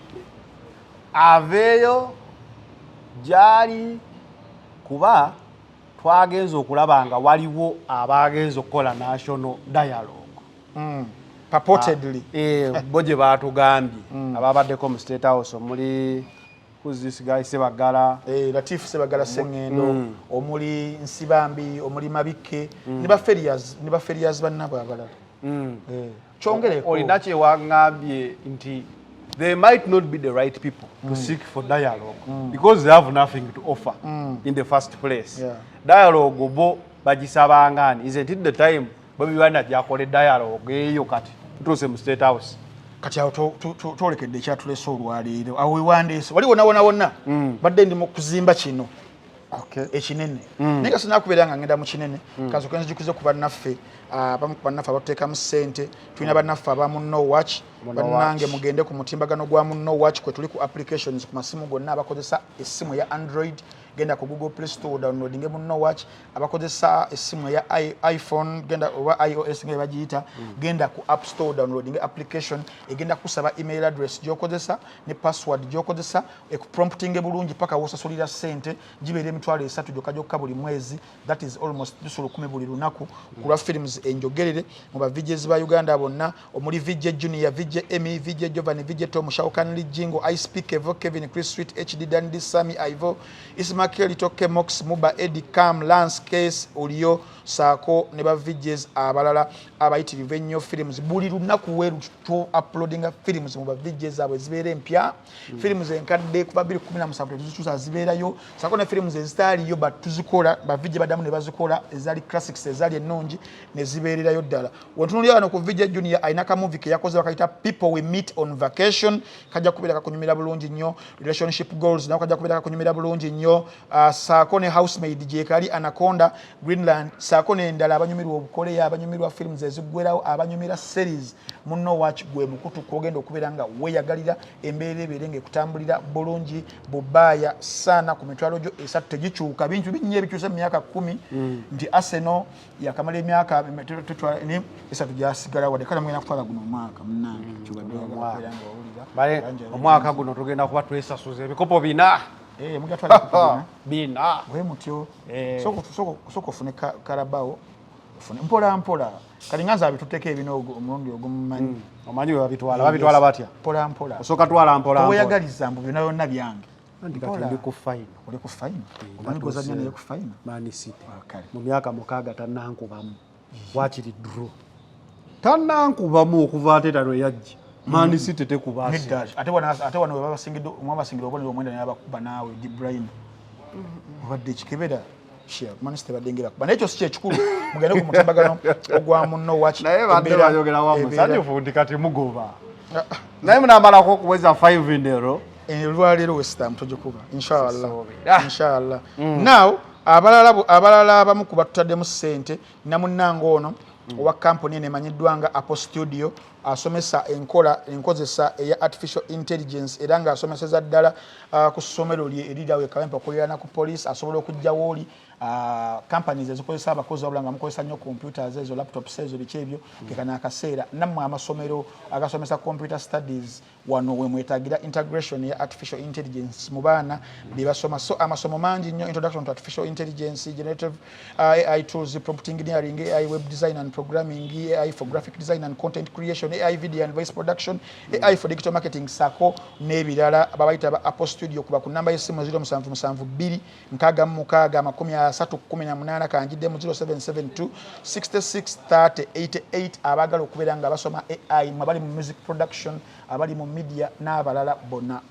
aveeyo gyali kuba twagenza okulaba nga waliwo abagenza okukola national dialogue purportedly bo gye baatugambye ababaddeko mu State House omuli kuzisigaye Sebagala Latif Sebagala Sengendo omuli Nsibambi omuli Mabikke ne ba ferias bannabo abalala kyongereko olina kyewangambye nti they might not be the right people to seek for dialogue because they have nothing to offer in the first place. Dialogue bo bagisabangani isn't it the time Bobi Wine yakole dialogue eyo kati tutuse mu State House kati awo tolekedde ekyatulesa olwaleero awo wewandese wali wona badde ndi mu kuzimba kino ekinene naye nga sinakubeera nga ngenda mu kinene kanso kenzo jukize ku bannaffe abamu ku bannaffe abateekamu ssente tulina bannaffe abamu no watch bannange mugende ku mutimbagano gwa mu no watch kwe tuli ku applications ku masimu gonna abakozesa essimu ya Android genda ku Google Play Store downloading Bwiino watch abakozesa essimu ya iPhone genda oba iOS nga bagiyita genda ku App Store downloading application egenda kusaba email address gyokozesa ne password gyokozesa prompting bulungi paka wosasulira sente gibere emitwalo 3 gyokka buli mwezi that is almost dusulu 10 buli lunaku kulwa films enjogerere mu ba VJs ba Uganda bonna omuli VJ Junior VJ Emmy VJ Giovanni VJ Tom Shaukan Jingo I Speak Evo Kevin Chris Sweet HD Dandy Sami Ivo Ismakel Toke Mox Muba Eddie Cam Lance Case Olio Sako ne ba VJs abalala abayitirivu ennyo films buli lunaku weru to uploading films mu ba VJs abo zibere empya films enkadde kuba 2017 tuzuza ziberayo Sako ne films ezitaliyo but tuzikola ba VJ badamu ne bazikola ezali classics ezali ennungi ne zibererayo ddala wontunuli wano ku VJ Junior ainaka movie ke yakoze bakayita People We Meet on Vacation kajja kubera kakunyumira bulungi nnyo relationship goals nako kajja kubera kakunyumira bulungi nnyo Sako ne Housemaid je kali Anaconda Greenland Sako ne ndala abanyumirwa obukole ya abanyumirwa films ezigwerawo abanyumira series Bwiino watch gwe mukutu kogenda okubera nga weyagalira embeere eberenge kutambulira bulungi bubaya sana ku mitwalo jo esatu tegichuka bintu binye bikyusa myaka 10 nti Arsenal yakamala emyaka ne esatu jasigala wade kala mwena kutwala guno mwaka munange bale omwaka guno tugenda kuba twesasuza ebikopo bina mugatwala kubina bina we mutyo soko fune karabao fune mpola kalinganza abituteke ebinogo omulundi ogumumanyi omanyi babitwala batya mpola osoka twala mpola oyagaliza mbu byona yonna byange ndikati ndi ku fine oli ku fine omanyi gozanya naye ku fine Man City okay mu myaka mukaaga tannankubamu wakiri draw tannankubamu okuva atetano yajja Man City tekubasi ate wana babasingido omwabasingiro obonero omwenda n'abakuba naawe Di Bruyne obadde kikebera share Man City badengera kuba n'ekyo si kyekikulu mugende ku mutimbagano ogwa Bwiino watch naye badde bayogera wamu sanjufu ndi kati mugoba naye munamalako okuweza 5 in a row lwaleero West Ham tugikuba inshallah now abalala abamu kuba tutaddemu ssente namunnango ono owa kampuni enemanyiddwa nga Apple Studio asomesa enkozesa eya artificial intelligence era nga asomeseza ddala ku ssomero lye erirawe kawempa okulirana ku police asobola okujjawo oli companies ezikozesa abakozi wabula nga mukozesa nnyo computers ezo laptops ezo biki ebyo kekana akaseera nammwe amasomero agasomesa computer studies wano we mwetagira integration ya artificial intelligence mu baana bebasoma so amasomo mangi nnyo introduction to artificial intelligence generative AI tools prompt engineering AI web design and programming AI for graphic design and content creation AI video and voice production AI for digital marketing Sako n'ebirala babayita ba Apple Studio kuba ku namba y'essimu 0772 nkaaga makomi 318 kanjidde mu 0772 663088 abagala okubeera nga basoma AI mabali mu music production abali mu media n'abalala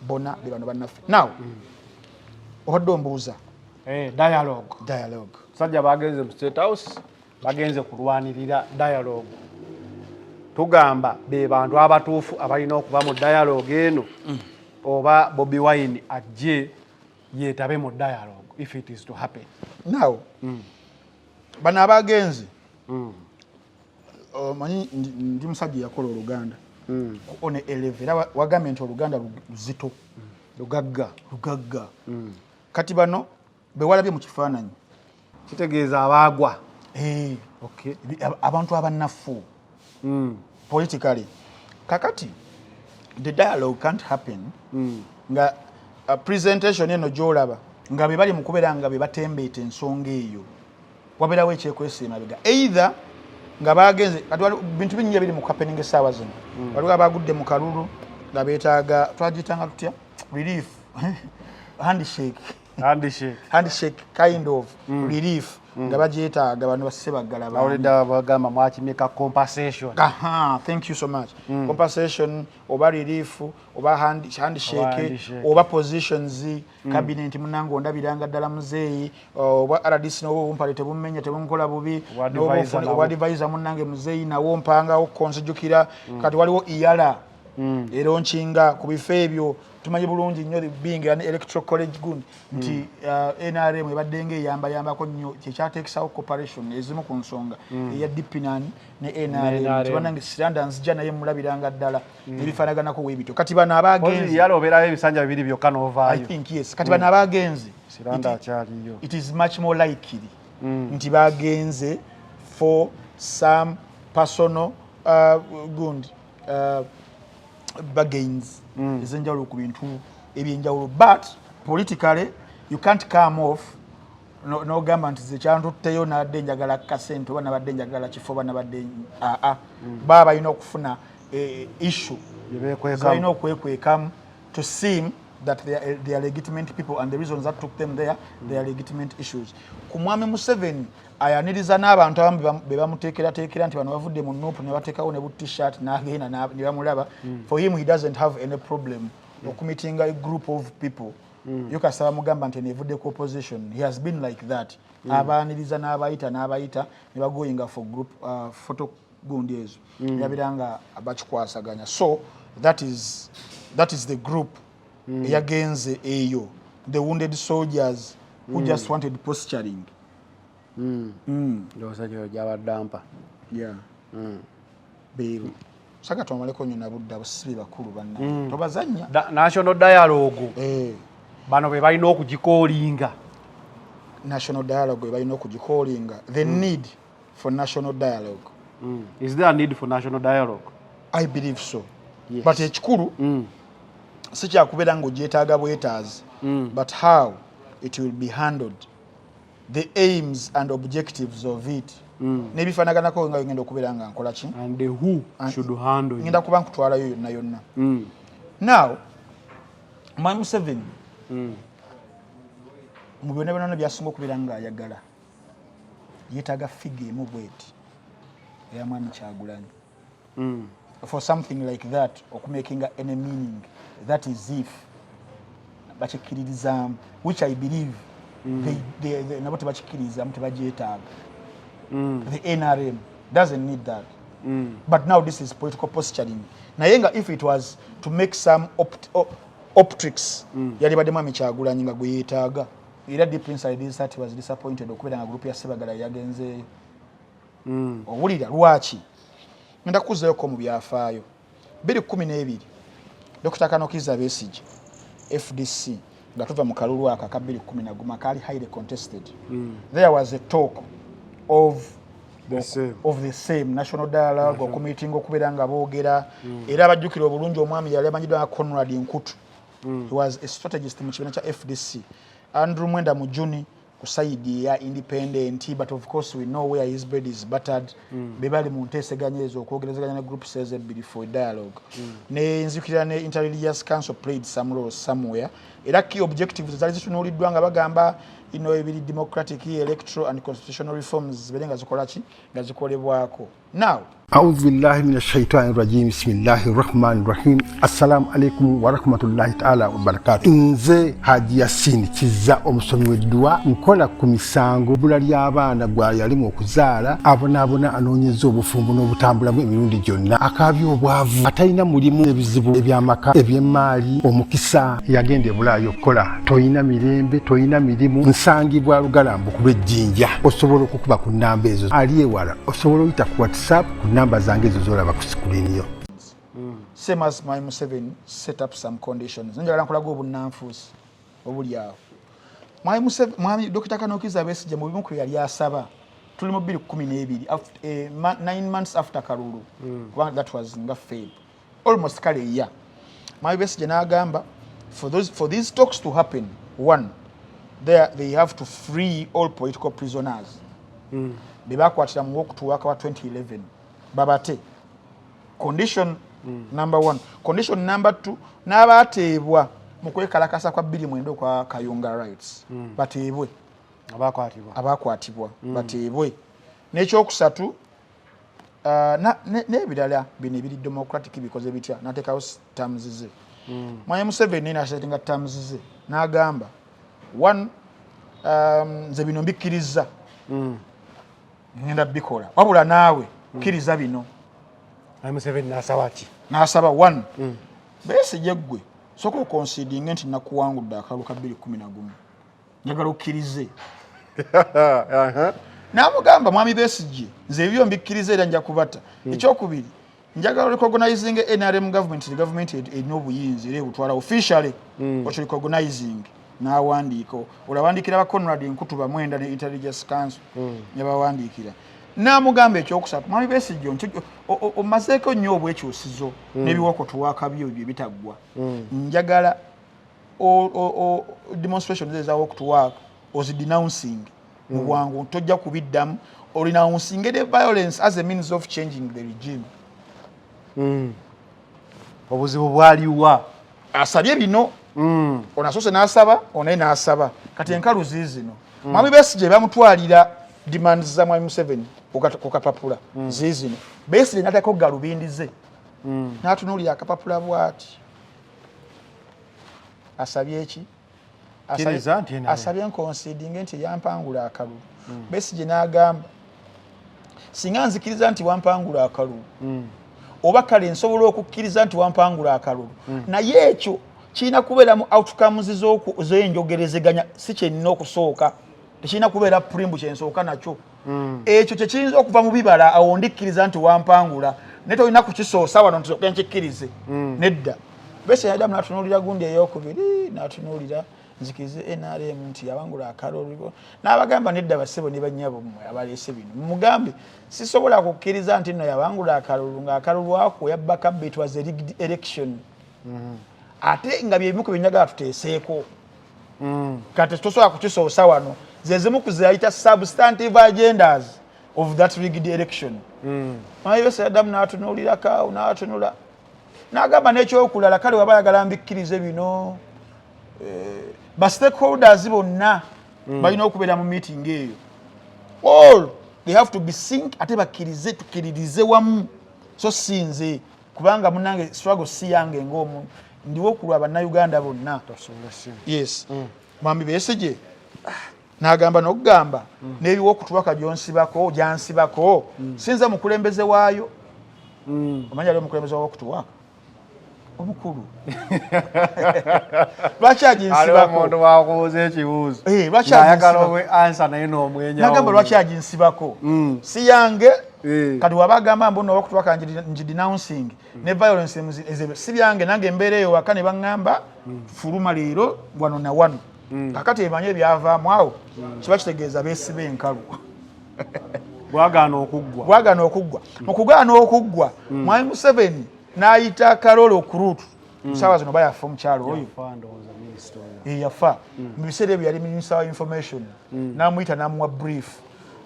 bona bibano bannaffe now ohodde ombuuza dialogue sajja bagenze mu State House bagenze kulwanirira dialogue tugamba be bantu abatuufu abalina okuba mu dialogue eno oba Bobi Wine ajje yetabe mu dialogue if it is to happen now bana abagenzi manyi ndi musajja yakola Oluganda one elevera wagambye nti Oluganda luzito lugagga kati bano bewalabye mu kifaananyi kitegeeza abagwa okay abantu abannafu politically kakati the dialogue can't happen nga presentation eno gyolaba nga be bali mu kubeera nga be batembeeta ensonga eyo wabeerawo ekyekwesa emabega either nga bagenze kati bintu binnya biri mu happening essaawa zino waliwo abagudde mu kalulu nga beetaaga twagiyitanga tutya relief handshake kind of relief nga bagyetaaga bano bassebagala bagamba mwakimeka compensation thank you so much compensation oba relief oba handshake oba positions cabinet munango ndabiranga ddala muzeeyi oba RDC n'obo bumpale tebumenya tebunkola bubi oba advisor munange muzeeyi nawo mpangawo konsijukira kati waliwo iyala eronchinga ku bifo ebyo tumanyi bulungi nnyo being an electoral college gun nti NRM ebaddenga eyamba-yambako nnyo kyekyateekisawo cooperation ezimu ku nsonga eya DPNAN ne NRM tibanange siranda nzija naye mulabiranga ddala ebifaanaganako weebityo kati bano abagenzi yalobeerayo ebisanja bibiri byokka n'ovaayo I think yes kati bano abagenzi it is much more likely nti bagenze for some personal bargains ezenjawulo ku bintu ebyenjawulo, but politically you can't come off no government zekyantutteyo nabadde njagala kasente oba nabadde njagala kifo oba nabadde baba balina okufuna issue balina okwekwekamu to seem that they are legitimate people, and the reasons that took them there, they are legitimate issues. Ku Mwami Museveni ayaniriza n'abantu abamu be bamuteekerateekera nti bano bavudde mu Nuupu ne bateekawo ne bu t-shirt n'agenda ne bamulaba. For him, he doesn't have any problem okumitinga a group of people. Yokasaba mugamba nti nevudde ku opposition. He has been like that. Abaaniriza n'abayita ne bagoyinga for group photo gundi ezo. Yabiranga abakikwasaganya. So that is the group yagenze eyo, the wounded soldiers who just wanted posturing. Bero saka twamaleko nyo nabudda basibi bakulu banna tobazanya national dialogue bano be balina okugikoolinga. National dialogue balina okugikoolinga. The need for national dialogue. Is there a need for national dialogue? I believe so. Yes. But ekikulu si kyakubeera ng'ogyetaaga bwetaazi, but how it will be handled, the aims and objectives of it, n'ebifanaganako nga ngenda okubeera nga nkola ki, and the who should handle ngenda kuba nkutwalayo yonna yonna. Now Mwami Museveni mu byonna byonna byasinga okubeera nga ayagala yeetaaga figure emu bweti eya Mwami Kyagulanyi. For something like that, okumaking any meaning, that is if bachikirizam, which I believe they nabo tebachikirizam tebajetaaga. The NRM doesn't need that. But now this is political posturing. Nayenga, if it was to make some optics, yali badde Mwami Kyagulanyi nga gwe yeetaaga. Era deep inside this that he was disappointed okubeera nga group ya Sebagala yagenzeeyo. Owulira lwaki? Ngenda kuzayo ko mu byafaayo 2012 Dr. Kanokiza Besigye FDC nga tuva mu kalulu aka ka 2010 kali highly contested. There was a talk of the same national dialogue or committee okubeera nga boogera era abajjukira obulungi omwami yali amanyiddwa nga Conrad Nkutu. He was a strategist mu kibiina kya FDC. Andrew Mwenda Mujuni kusaidi ya independent, but of course we know where his bread is buttered. Bebali mu nteeseganya ezo okwogerezeganya ne group says before dialogue. Ne nzikira ne Interreligious Council played some role somewhere. Era key objectives zali zitunuuliddwa nga bagamba ebiri democratic electoral and constitutional reforms ziberenga zikolaki nga zikolebwako. Now أعوذ بالله من الشيطان الرجيم بسم الله الرحمن الرحيم السلام عليكم ورحمة الله تعالى وبركاته. Nze Haji Yasin kiza omusomi w'eddwa nkola ku misango bula ly'abaana gwa yalimu okuzaala abonaabona anoonyeza obufumbo n'obutambulamu emirundi gyonna akaabya obwavu atalina mulimu ebizibu eby'amaka eby'emmaali omukisa yagenda ebulaayo okukola toyina mirembe toyina mirimu nsangibwa lugalambu ku lw'ejjinja osobola okukuba ku nnamba ezo ali ewala osobola oyita ku WhatsApp number zange zolaba ku screen yo. Same as my Museveni set up some conditions. Njagala nkolaga obunnanfuusi obuli awo. Mwami Dr. Kanokiza Besigye mu bimu ku yali asaba tuli mu 2012 after 9 months after Kalulu. That was nga Feb. Almost kale year. Mwami Besigye n'agamba for these talks to happen, one, they have to free all political prisoners. Bebakwatira mu Okutuwaka wa 2011. Babate. Condition number 1. Condition number 2. N'abateebwa mu kwekalakasa kwa Billy Mwendo kwa Kayunga rights. Bateebwe. Abakwatibwa. Bateebwe. N'ekyokusatu n'ebirala bino ebiri democratic bikoze bitya n'ateekawo terms ze. Mwami Museveni n'asetinga terms ze n'agamba 1 nze bino mbikkiriza. Ngenda bikola wabula naawe kkiriza bino. Museveni n'asaba ki? N'asaba 1 Besigye ggwe soka okonsidinga nti nakuwangudde akalulu ka 2011 njagala okkirize. N'amugamba Mwami Besigye nze ebyo mbikkiriza era nja kubata. Ekyokubiri njagala recognizing NRM government, the government erina obuyinza era ebutwala officially what recognizing n'awandiika olawandikira ba Conrad Nkutuba mwenda ne Intelligence Council yabawandiikira n'amugamba ekyokusatu Mwami Besigye omazeeko nnyo obwekyusizo n'ebiwokoto wakabyo ebyo ebitaggwa njagala demonstration ez'awo okutuwaaka ozidenouncing mu bwangu tojja kubiddamu or renouncing the violence as a means of changing the regime. Obuzibu bwaliwa asabye bino onasose n'asaba onaye n'asaba kati enkalu ziizino Mwami Besigye bamutwalira demands za Mwami Museveni kukapapula ziizino Besigye n'ateekako galubindize n'atunuulira akapapula bw'ati asabye eki asabye nkonsidinge nti yampangula akalulu Besigye n'agamba singa nzikiriza nti wampangula akalulu oba kale nsobola okukkiriza nti wampangula akalulu naye ekyo kirina kubeera mu outcomes z'enjogerezeganya si kyenina okusooka tekirina kubeera pulimbu kyensooka nakyo ekyo kyekiyinza okuva mu bibala awo ndikkiriza nti wampangula naye tolina kukisoosa wano ntisooke nkikkirize nedda Besigye yaddamu n'atunuulira gundi ey'okubiri n'atunuulira nzikirize NRM nti yawangula akalulu n'abagamba nedda bassebo ne bannyabo mmwe abaleese bino mumugambe sisobola kukkiriza nti nno yawangula akalulu ng'akalulu ako yabbaka it was a rigged election ate nga bye bimu ku byenjagala tuteeseeko kati tosobola kukisoosa wano ze zimu ku zayita substantive agendas of that rigged election Mwami Besigye yaddamu n'atunuulira kaawo n'atunula n'agamba n'ekyokulala kale waba ayagala mbikkirize bino ba stakeholders bonna balina okubeera mu meeting eyo all they have to be sync ate bakkirize tukkiririze wamu so sinze kubanga munange struggle si yange ng'omuntu ndiwo okulwa bannayuganda bonna yes Mwami Besigye n'agamba n'okugamba n'ebiwa okutubaka gyonsibako gyansibako sinza mukulembeze waayo omanya leo mukulembeze w'okutuwaka omukulu lwaki aginsibako omuntu wakubuuza ekibuuzo ayagala owe answer naye n'omwenya nagamba lwaki aginsibako si yange kati waba agamba mbu n'okutuwaka ngidenouncing ne violence si byange nange embeera eyo waka ne baŋŋamba fuluma leero wano na wano kakati emanye ebyavaamu awo kiba kitegeeza beesibe enkalu bwagaana okuggwa mu kugaana okuggwa Mwami Museveni n'ayita Karolo Kurutu sawa zino bayafa omukyalo oyo yafa mu biseera ebyo yali Minister wa Information n'amuyita n'amuwa brief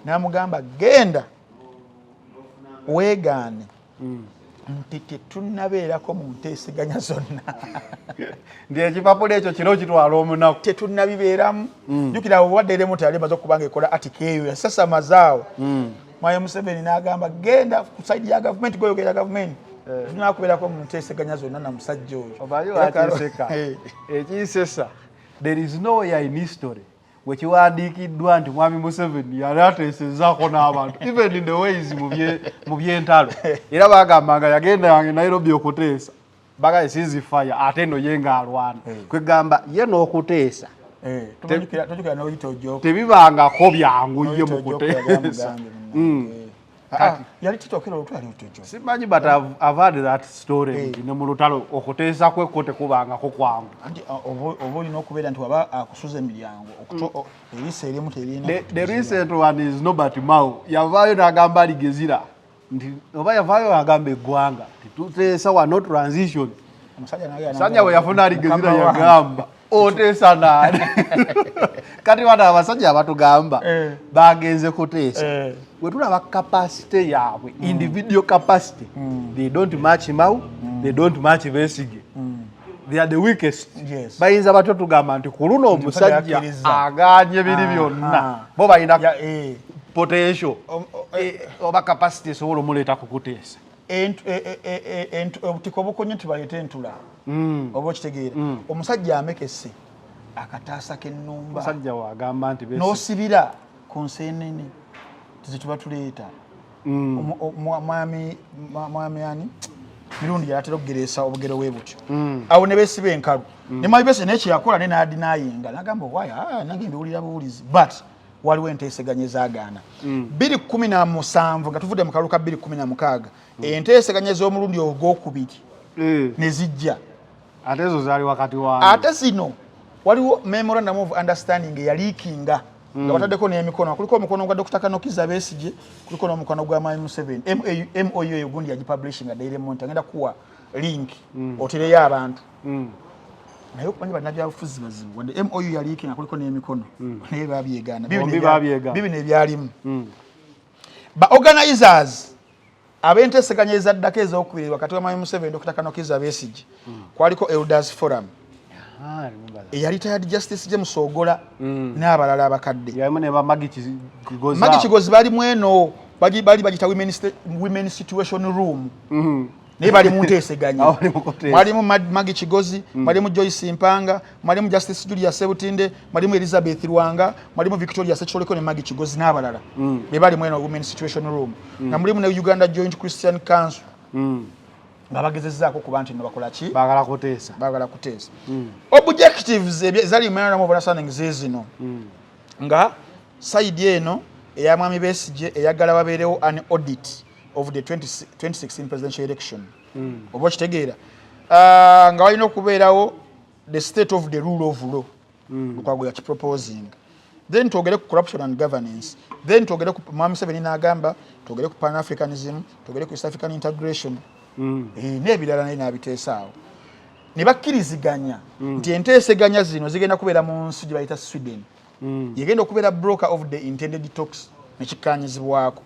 n'amugamba genda weegaane nti tetunnabeerako mu nteeseganya zonna ndi ekipapula ekyo kiro kitwala omunaku tetunnabibeeramu jjukira obwadde eremota yali emaze okuba nga ekola atika eyo yasasamazaawo Mwami Museveni n'agamba genda ku saidi ya gavumenti goyogera gavumenti tunakubeerako mu nteeseganya zonna na musajja oyo obayo ateeseka ekinsesa there is no way in history wekiwandiikiddwa nti Mwami Museveni yali ateesezaako n'abantu even in the ways mu byentalo era bagambanga yagenda yange Nairobi okuteesa baga esizifaya ate no ye ng'alwana kwegamba ye n'okuteesa tebibangako byangu ye mu kuteesa yali kitokera olutwali otojo simanyi but I've heard that story ne mu lutalo okuteesa kwekko tekubangako kwangu oba olina okubeera nti waba akusuza emiryango eriisa erimu terina the recent one is Nobert Mao yavaayo n'agamba aligezira nti oba yavaayo agamba eggwanga tituteesa wano transition omusajja we yafuna aligezira yagamba oteesa naani kati wana abasajja abatugamba bagenze kuteesa wetulaba capacity yaabwe individual capacity they don't match Mao they don't match Besigye they are the weakest bayinza batyo tugamba nti ku luno omusajja aganye biri byonna bo balina potential oba capacity esobola omuleeta kukuteesa obutiko obukonye tubaleete entula oba okitegeera omusajja amekese akataasa k'ennumba omusajja wagamba nti n'osibira ku nseenene tizituba tuleeta mwami ani mirundi yalatera okugereesa obugero bwe butyo awo ne beesiba enkalu ne Mwami Besigye n'ekyeyakola ne n'adinayinga n'agamba owaya nange mbiwulira buwulizi but waliwo enteeseganya ezaagaana 2017 nga tuvudde mu kalulu ka 2016 enteeseganya ez'omulundi ogwokubiri ne zijja ate ezo zaali wakati wa ate zino waliwo memorandum of understanding yaliikinga nga bataddeko n'emikono kuliko omukono gwa Dr. Kanokiza Besigye kuliko n'omukono gwa Mwami Museveni MOU eyo gundi yagipublishinga Daily Monitor ngenda kuwa link otereyo abantu naye okumanyi bannabyabufuzi bazibu wadde MOU yaliikinga kuliko n'emikono naye babyegaana bibi nebyalimu ba organizers abenteeseganya ezaddako ez'okubiri wakati wa Mwami Museveni Dr. Kanokiza Besigye kwaliko Elders Forum eya retired Justice James Ogola n'abalala abakadde Magi Kigozi bali mweno bali bagita women situation room naye bali mu nteeseganya mwalimu Magi Kigozi mwalimu Joyce Mpanga mwalimu Justice Julia Sebutinde mwalimu Elizabeth Rwanga mwalimu Victoria Secholeko ne Magi Kigozi n'abalala be bali mweno women situation room na mulimu ne Uganda Joint Christian Council nga bagezezzaako ku bantu nno bakola ki baagala kuteesa objectives ezali memorandum of understanding zezino nga side eno eya Mwami Besigye eyagala wabeerewo an audit of the 2016 presidential election oba okitegeera nga walina okubeerawo the state of the rule of law Lukwago yakiproposing then twogere ku corruption and governance then twogere ku Mwami Museveni n'agamba twogere ku pan-africanism twogere ku east african integration n'ebirala naye n'abiteesaawo ne bakkiriziganya nti enteeseganya zino zigenda kubeera mu nsi gye bayita Sweden yegenda okubeera broker of the intended talks nekikkaanyizibwako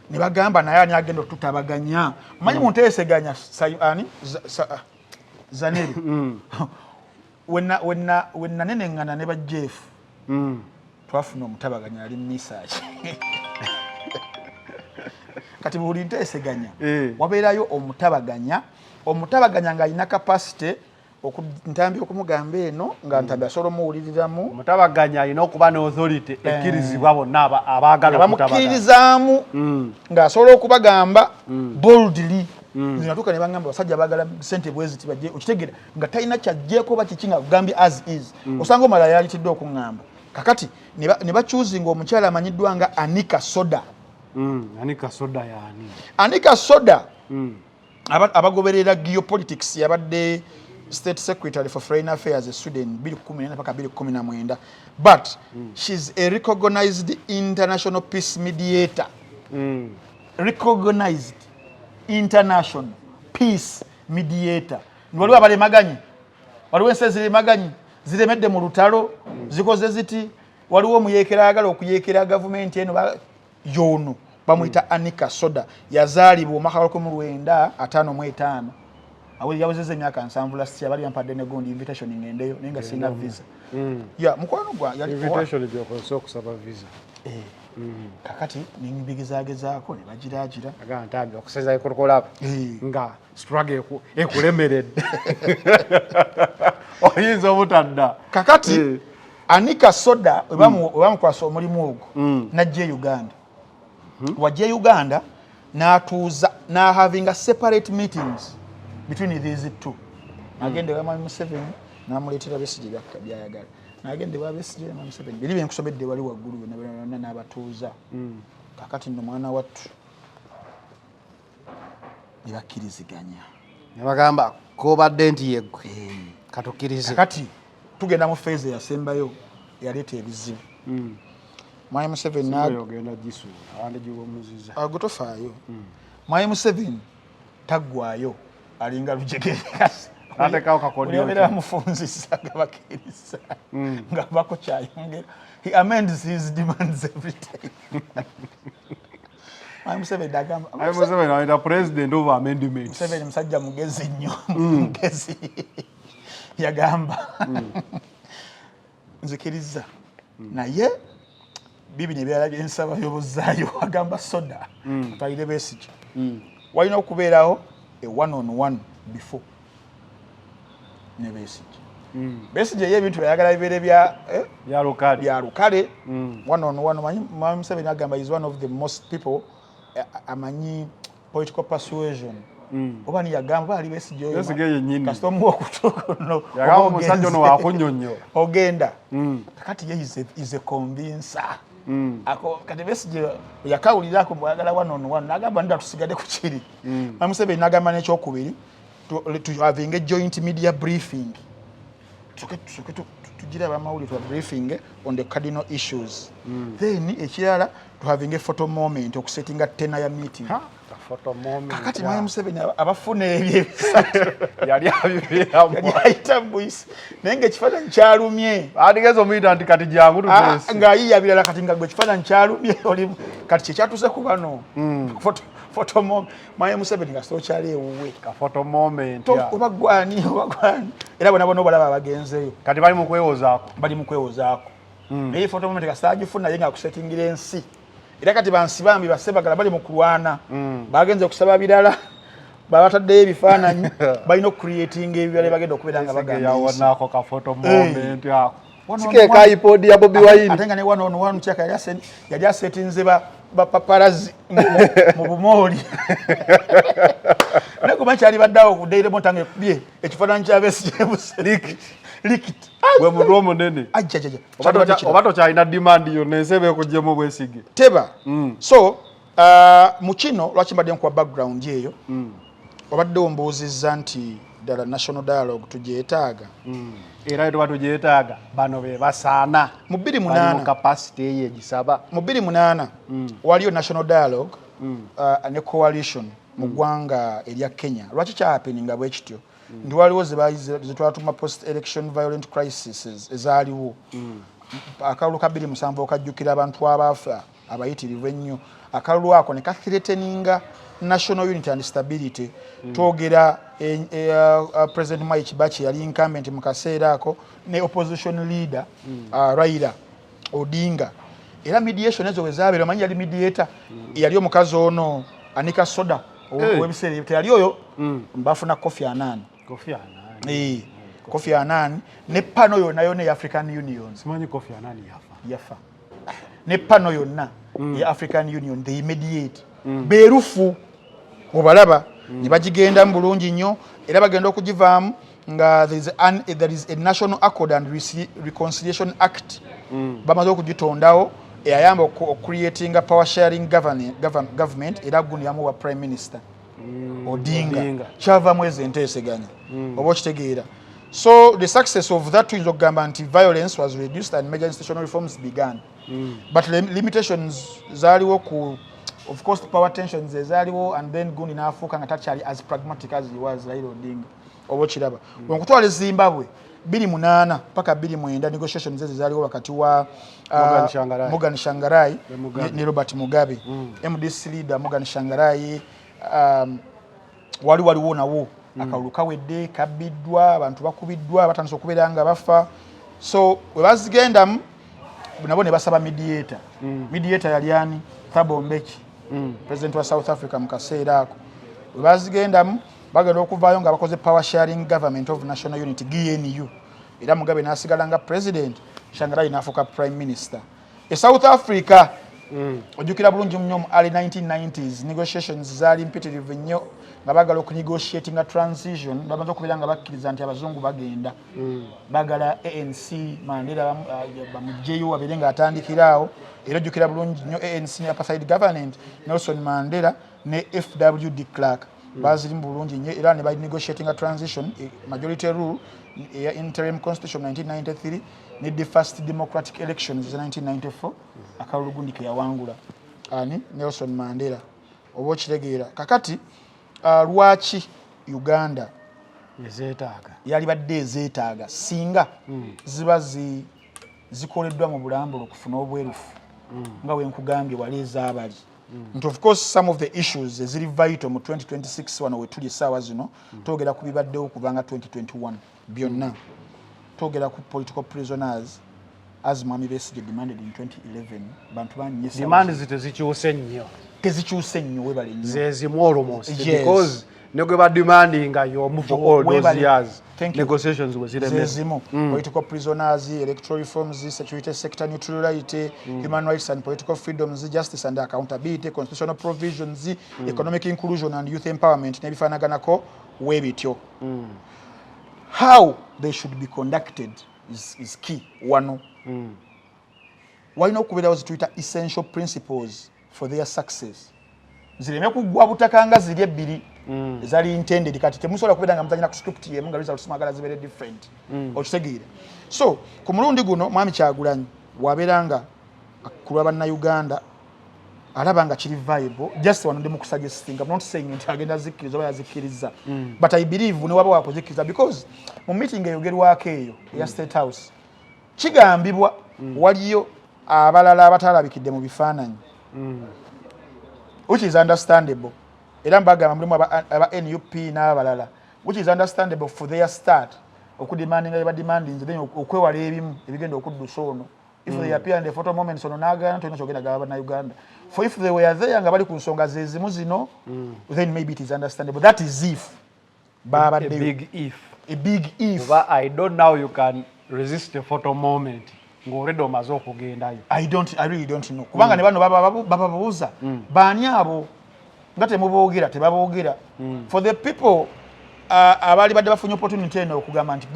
ne bagamba naye ani agenda otutabaganya manyi mu nteeseganya Zaneri wenna nenengana ne ba Jeff twafuna omutabaganya ali Misaki kati buli nteeseganya wabeerayo omutabaganya nga alina capacity Ntambi okumugamba eno nga Ntambi asobola omuwuliriramu omutabaganya alina okuba n'authority ekkirizibwa bonna abaagala bamukkiririzaamu ng'asobola okubagamba boldly zinatuuka ne bagamba basajja baagala ssente bweziti bajje okitegeera nga talina kyajjeeko oba kiki nga kugambye as is osanga omala yalitidde okuŋŋamba kakati ne bakyuzinga omukyala amanyiddwa nga Anika Soda Anika Soda abagoberera geopolitics yabadde State Secretary for Foreign Affairs in Sweden 2014 mpaka 2019 but she's a recognized international peace mediator recognized international peace mediator waliwo abalemaganyi waliwo ensi eziremaganyi ziremedde mu lutalo zikoze ziti waliwo omuyeekera agala okuyeekera gavumenti eno yono bamuyita Anika Soda yazaalibwa omwaka wa 1955 yawezezza emyaka 7 last year bali yampadde ne gundi invitation ngendeyo naye nga sina visa mukwano gwa yali invitation gy'okozesa okusaba visa kakati nimbigizagezaako ne bagiraagira agamba Ntambi okuseza ekolokola nga struggle ekulemeredde oyinza obutadda kakati Anika Soda webamukwasa omulimu ogwo najja Uganda wajja Uganda n'atuuza having a separate meetings between these two agende wa Mwami Museveni n'amuleetera Besigye byayagala n'agende wa Besigye na Mwami Museveni biri byenkusobedde wali waggulu bonna n'abatuuza kakati nno mwana wattu ne bakkiriziganya ne bagamba kobadde nti yeggwe katukkirize kakati tugenda mu feezi eyasembayo yaleeta ebizibu Mwami Museveni n'agenda gisuula awande giwomuziza agotofaayo Mwami Museveni taggwayo alinga lujegerekasi atekawo kakodyo bamufunzisa nga bakkiriza nga bakokyayongera he amends his demands every time Mwami Museveni agamba Museveni ayita president of amendments Museveni musajja mugezi nnyo mugezi yagamba nzikiriza naye bibi nebyala byensaba byobuzaayo agamba Soda twalire Besigye walina okubeerawo a one-on-one before ne Besigye Besigye y'ebintu byayagala bibeere bya lukale one-on-one Mwami Museveni agamba is one of the most people amanyi political persuasion oba niyagamba ali Besigye yennyini kasita omuwa okutuukuno yagamba omusajja ono wakunyonnyo ogenda kakati ye is a convincer kati Besigye yakawulirako bwayagala one-on-one n'agamba nda tusigadde ku kiri Mwami Museveni n'agamba n'ekyokubiri to having a joint media briefing tujira abamawulire to briefing on the cardinal issues. Then ekirala to having a photo moment okusettinga tena ya meeting. Photo moment. Kakati mwaye Museveni abafuna ebye yali abibiramu. Yali ayita mbuyisi. Nenge kifaananyi kyalumye. Adigezo muyita nti kati jangu tupesi. Nga yiyabirala kati nga gwe kifaananyi kyalumye oli kati kyekyatuuse ku bano. Photo moment. Mwaye Museveni nga sokyali ewuwe. Ka photo moment. Oba gwani. Era bona balaba abagenzeyo. Kati bali mu kwewozaako. Bali mu kwewozaako. Naye photo moment kasaagifuna ye nga kusettingira ensi. Era kati bansibambi basebagala bali mu kulwana. Bagenze okusaba birala. Babataddeyo ebifaananyi. Balina okcreating ebibala bagenda okubeera nga bagamba. Yawonaako ka photo moment ako. Sikeeka iPod ya Bobi Wine. Ate nga ne wano kyaka yali asetinze ba paparazzi mu bumooli. Nakuba kyali baddawo ku Daily Monitor ng'ekubye ekifaananyi kya Besigye Busiriki. Likit. We muntu omunene. Ajjajaja. Oba tokyalina demand yonna ensi eba ekuggyeemu Bwesigye. Teba. So, mu kino lwaki mbadde nkuwa background eyo, obadde ombuuzizza nti ddala national dialogue tugyetaaga. Era tuba tugyetaaga bano be basaana. Mu 28 capacity eyo egisaba. Mu 28 waliyo national dialogue ne coalition mu ggwanga erya Kenya. Lwaki kyahappeninga bwe kityo? Ndi waliwo ze twatuma post election violent crises ezaaliwo. Akalulu ka 2007 okajjukira abantu abaafa abayitirivu ennyo. Akalulu ako ne kathreateninga national unity and stability. Twogera President Mwai Kibaki yali incumbent mu kaseera ako ne opposition leader Raila Odinga. Era mediation ezo wezabeera manyi yali mediator yali omukazi ono Anika Soda owebiseera teyali oyo mbafuna Kofi Annan. Kofi Annan ne pano yonna yonna ya African Union. Simanyi Kofi Annan yafa. Ne pano yonna ya African Union they mediate. Berufu obalaba ne bagigenda mu bulungi nnyo era bagenda okugivaamu nga there is a National Accord and Reconciliation Act. Bamaze okugitondawo eyayamba creating a power sharing government era guno yamuwa Prime Minister Odinga. Chava mwezi enteeseganya. Oba okitegeera. So the success of that tuyinza okugamba nti violence was reduced and major institutional reforms began. But limitations zaaliwo ku of course power tensions ezaaliwo and then gundi n'afuuka nga takyali as pragmatic as he was Raila Odinga. Oba okiraba. Bw'okutwala Zimbabwe 28 paka 29 negotiations ezaaliwo wakati wa Morgan Shangarai ne Robert Mugabe. MDC leader Morgan Shangarai waliwo nawo akalulu kawedde kabiddwa abantu bakubiddwa batandise okubeera nga bafa. So we bazigendamu nabo ne basaba mediator. Mediator yali ani? Thabo Mbeki, president wa South Africa mu kaseera ako. We bazigendamu bagenda okuvaayo nga bakoze power sharing government of national unity GNU. Era Mugabe n'asigala nga president, Shangarai n'afuuka prime minister. South Africa ojjukira bulungi nnyo mu early 1990s negotiations zaali mpitirivu nnyo nga bagala okunegotiating a transition bamaze okubeera nga bakkiriza nti abazungu bagenda bagala ANC Mandela bamugjeyo wabeere nga atandikiraawo. Era ojjukira bulungi nnyo ANC ne apartheid government Nelson Mandela ne FW de Klerk bazirimu bulungi nnyo era ne negotiating a transition majority rule interim constitution 1993 ne the first democratic elections 1994 akalulu gundi ke yawangula ani Nelson Mandela. Oba okitegeera kakati lwaki Uganda yali badde ezeetaaga singa ziba zikoleddwa mu bulambula okufuna obwerufu nga wenkugambye wali ezaabali nti of course some of the issues eziri vital mu 2026 wano wetuli essaawa zino twogera ku bibaddewo kubanga 2021 byonna twogera ku political prisoners as Mwami Besigye demanded in 2011 bantu banyesa demand zitezikyuse nnyo webale nnyo zezimu almost because negwe ba demanding y'omu for all those years negotiations zezimu political prisoners, electoral reforms, security sector neutrality, human rights and political freedoms, justice and accountability, constitutional provisions, economic inclusion and youth empowerment nebifanaganako webityo. How they should be conducted is key. Wano walina okubeerawo zituyita essential principles for their success. Zireme kuggwa butaka nga ziri ebbiri ezali intended kati temusobola kubeera nga muzanyira ku script yemu nga results mwagala zibeere different okitegeera. So ku mulundi guno mwami Kyagulanyi wabeera nga ku lwa bannayuganda alaba nga kiri viable just wano ndi mu kusuggesting. I'm not saying nti agenda zikkiriza oba yazikkiriza but I believe ne waba wakuzikkiriza because mu meeting eyogerwako eyo ya State House kigambibwa waliyo abalala abatalabikidde mu bifaananyi which is understandable. Era mbagamba mulimu aba NUP n'abalala which is understandable for their start okudemandinga bye bademandinze then okwewala ebimu ebigenda okuddusa ono if they appear in the photo moments ono n'agaana tolina kyogenda gaba bannayuganda. For if they were there nga bali ku nsonga ze zimu zino then maybe it is understandable. That is if babaddeyo. A big if. But I don't know you can resist the photo moment. Ng'oredde omaze okugendayo. I really don't know. Kubanga ne bano bababuuza baani abo nga temuboogera tebaboogera. For the people abali badde bafunye opportunity eno okugamba nti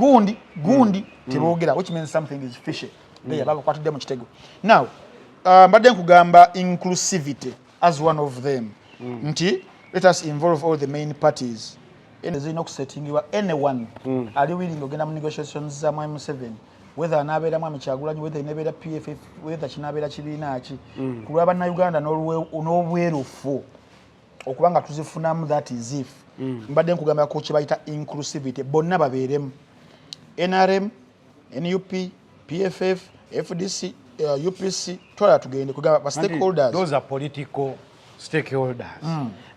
gundi teboogera, which means something is fishy. They babakwatidde mu kitego. Now mbadde nkugamba inclusivity as one of them nti let us involve all the main parties. Zirina okusettingibwa anyone ali willing ogenda mu negotiations za mwami Museveni whether anabeera mwami Kyagulanyi whether inabeera PFF whether kinabeera kibiina ki ku lwa bannayuganda n'obwerufu okubanga tuzifunamu. That is if mbadde nkugamba ko kye bayita inclusivity bonna babeeremu NRM NUP PFF FDC UPC twala tugende kugamba ba stakeholders. Those are political stakeholders.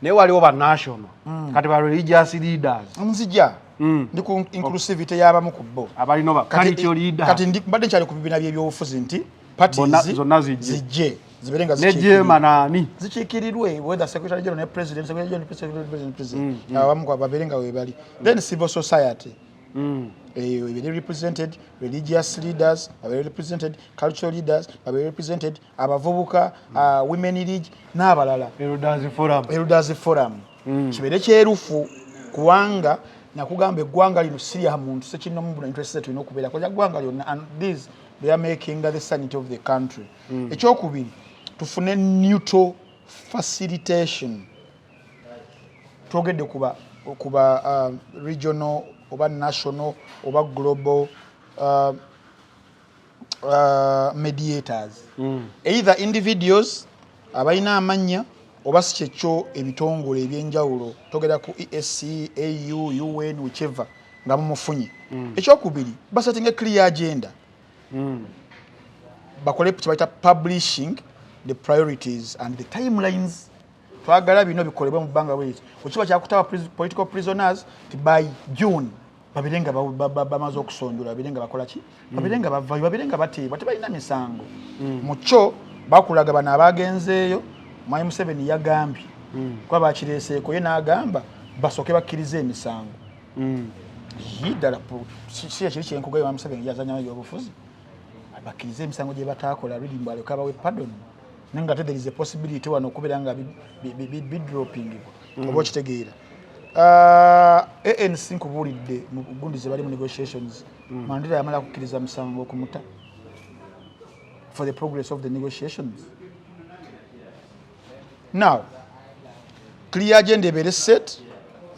Ne waliwo ba national kati ba religious leaders nzija ndi ku inclusivity y'abamu ku bo abalino ba cultural leaders. Kati ndi mbadde nkyali ku bibiina by'ebyobufuzi nti parties zonna zijje ziberenga zikikirirwe nani zikikirirwe whether secretary general ne president secretary general president abamu kwa baberenga we bali then civil society be represented, religious leaders are represented, cultural leaders are represented, abavubuka women league n'abalala elders forum kibere kyerufu kuwanga nakugamba eggwanga lino siriya muntu sekirina mu interest tulina okubeera kwa ggwanga lyonna and these they are making the sanity of the country. Ekyokubiri tufune neutral facilitation twogedde kuba regional oba national oba global mediators either individuals abalina amanya oba si kyekyo ebitongole ebyenjawulo togera ku ESC, AU, UN, whichever nga mumufunye. Ekyokubiri basetting a clear agenda bakole kibaita publishing the priorities and the timelines. Twagala bino bikolebwa mu bbanga bwezi okiba kyakutaba political prisoners by June babirenga bamaze okusonjola babirenga bakola ki babirenga bavayo babirenga bateebwa tebalina misango mucho bakulaga bana abagenzeeyo mwami Museveni yagambye kwa bakireeseeko ye n'agamba basoke bakkirize emisango yidala siya kiri kyenkugayo mwami Museveni yazanya y'obufuzi bakkirize emisango gye bataakola rilimbo aleka bawe pardon nenga there is a possibility wano okubeera nga bidropping oba okitegeera. ANC nkubulidde mu gundi ze bali mu negotiations Mandela yamala kukkiriza musango okumuta for the progress of the negotiations. Now clear agenda ebeere set,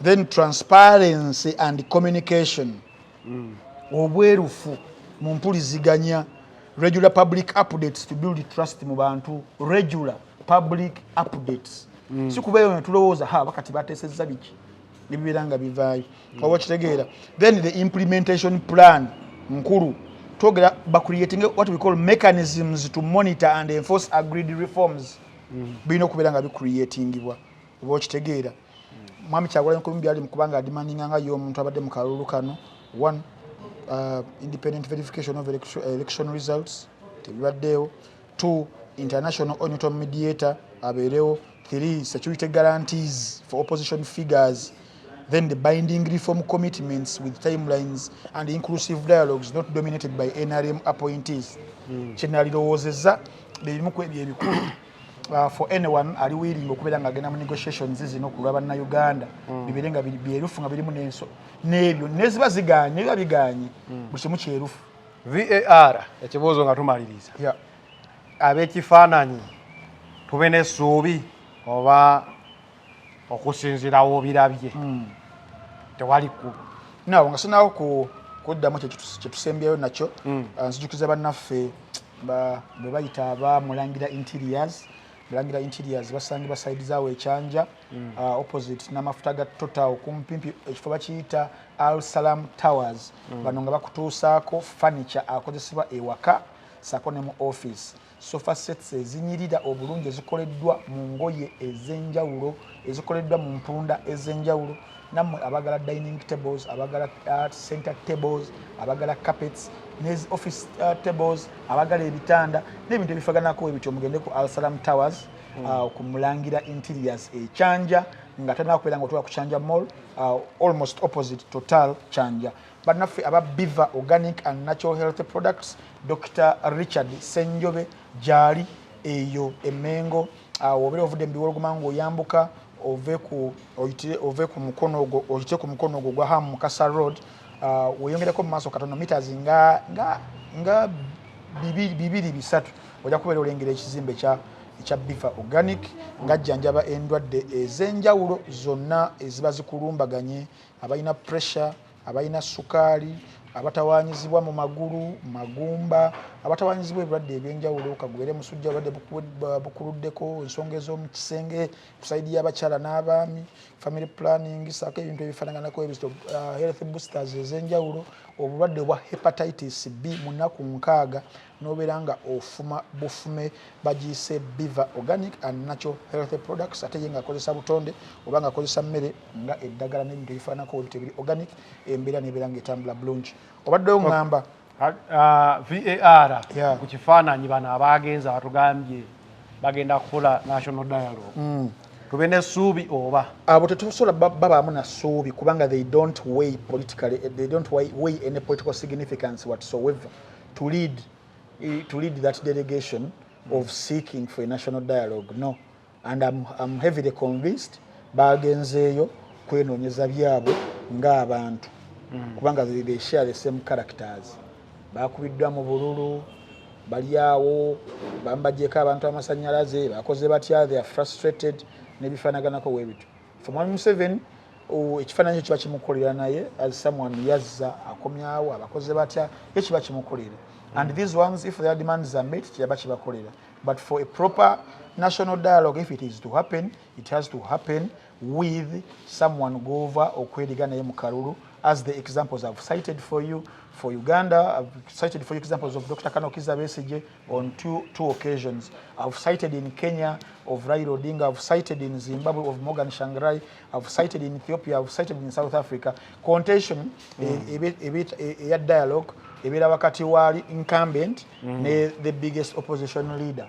then transparency and communication obwerufu mu mpuliziganya, regular public updates to build trust mu bantu, regular public updates sikubeeyo netulowooza bakati bateesezza biki bibeera bivaayo oba kitegeera. Then the implementation plan nkulu twogera creating what we call mechanisms to monitor and enforce agreed reforms birina okubeera nga bicreatingibwa oba kitegeera. Mwami Kyagulanyi ku byali mukubanga ademandinga nga y'omuntu abadde mu kalulu kano. One, independent verification of election results tebibaddeewo. Two, international neutral mediator abeerewo. Three, security guarantees for opposition figures. Then the binding reform commitments with timelines and inclusive dialogues not dominated by NRM appointees. Kyenalirowoozezza bebimu ku ebyo ebikulu for anyone ali willing okubeera nga agenda mu negotiations zino ku lwa bannayuganda bibeere nga byerufu nga birimu n'enso n'ebyo neziba ziganye biba biganye buli kimu kyerufu. VAR ekibuuzo nga tumaliriza ab'ekifaananyi tube n'essuubi oba okusinziira w'obirabye tewali kkulu nawo nga sinawo kuddamu kyetusembyeyo nakyo nzijukiza bannaffe bwe bayita abamulangira interiors mulangira interiors basangibwa side zaawo ekyanja opposite n'amafuta ga Total kumpimpi ekifo bakiyita Al Salam Towers bano nga bakutuusaako furniture akozesebwa ewaka saako ne mu office sofa sets ezinyirira obulungi ezikoleddwa mu ngoye ez'enjawulo ezikoleddwa mu mpunda ez'enjawulo nammwe abagala dining tables abagala center tables abagala carpets ne office tables abagala ebitanda n'ebintu ebifaganako ebityo mugende ku Al Salam Towers okumulangira interiors ekyanja nga tanakubeera nga otuwa ku Kyanja Mall almost opposite Total Kyanja bannaffe aba Biva Organic and Natural Health Products Dr. Richard Senjobe gyali eyo Emengo obere ovudde mu biwologoma ng'oyambuka ove ku mukono ogwo gwa Ham Mukasa Road weyongereko mu maaso katono meters nga bibiri bisatu ojja kubeera olengera ekizimbe ekya Biva Organic nga jjanjaba endwadde ez'enjawulo zonna eziba zikulumbaganye abalina pressure abalina sukaali abatawanyizibwa mu magulu magumba abatawanyizibwa ebirwadde ebyenjawulo kagubere musujja obulwadde bukuluddeko ensonga ez'omu kisenge kusaidi y'abakyala n'abaami family planning saako ebintu ebifaanaganako ebizito health boosters ez'enjawulo obulwadde obwa hepatitis B mu nnaku 6 n'obeera nga ofuma bufume bagiyise Biva Organic and Natural Health Products ate ye nga akozesa butonde oba nga akozesa mmere nga eddagala n'ebintu ebifaananako ebintu ebiri organic embeera nebeera ng'etambula bulungi obaddeyo ngamba VAR ku kifaananyi bano abagenzi abatugambye bagenda kukola national dialogue tube n'essuubi oba abo tetusobola babaamu na ssuubi kubanga they don't weigh politically they don't weigh any political significance whatsoever to lead that delegation of seeking for a national dialogue no and I'm heavily convinced bagenzeeyo kwenoonyeza byabwe ng'abantu kubanga they share the same characters bakubiddwa mu bululu bali awo bambajjeko abantu amasannyalaze bakoze batya they are frustrated n'ebifaanaganako weebitu from 107 ekifaananyi kiba kimukolera naye as someone yazza akomyawo abakoze batya ye kiba kimukolera and these ones if their demands are met kiraba kibakolera but for a proper national dialogue if it is to happen it has to happen with someone go over okwediga naye mu kalulu as the examples I've cited for you for Uganda. I've cited for you examples of Dr. Kano Kizza Besigye on two occasions. I've cited in Kenya of Raila Odinga. I've cited in Zimbabwe of Morgan Shangirai. I've cited in Ethiopia. I've cited in South Africa. Contention, a dialogue, a wakati wali incumbent, the biggest opposition leader.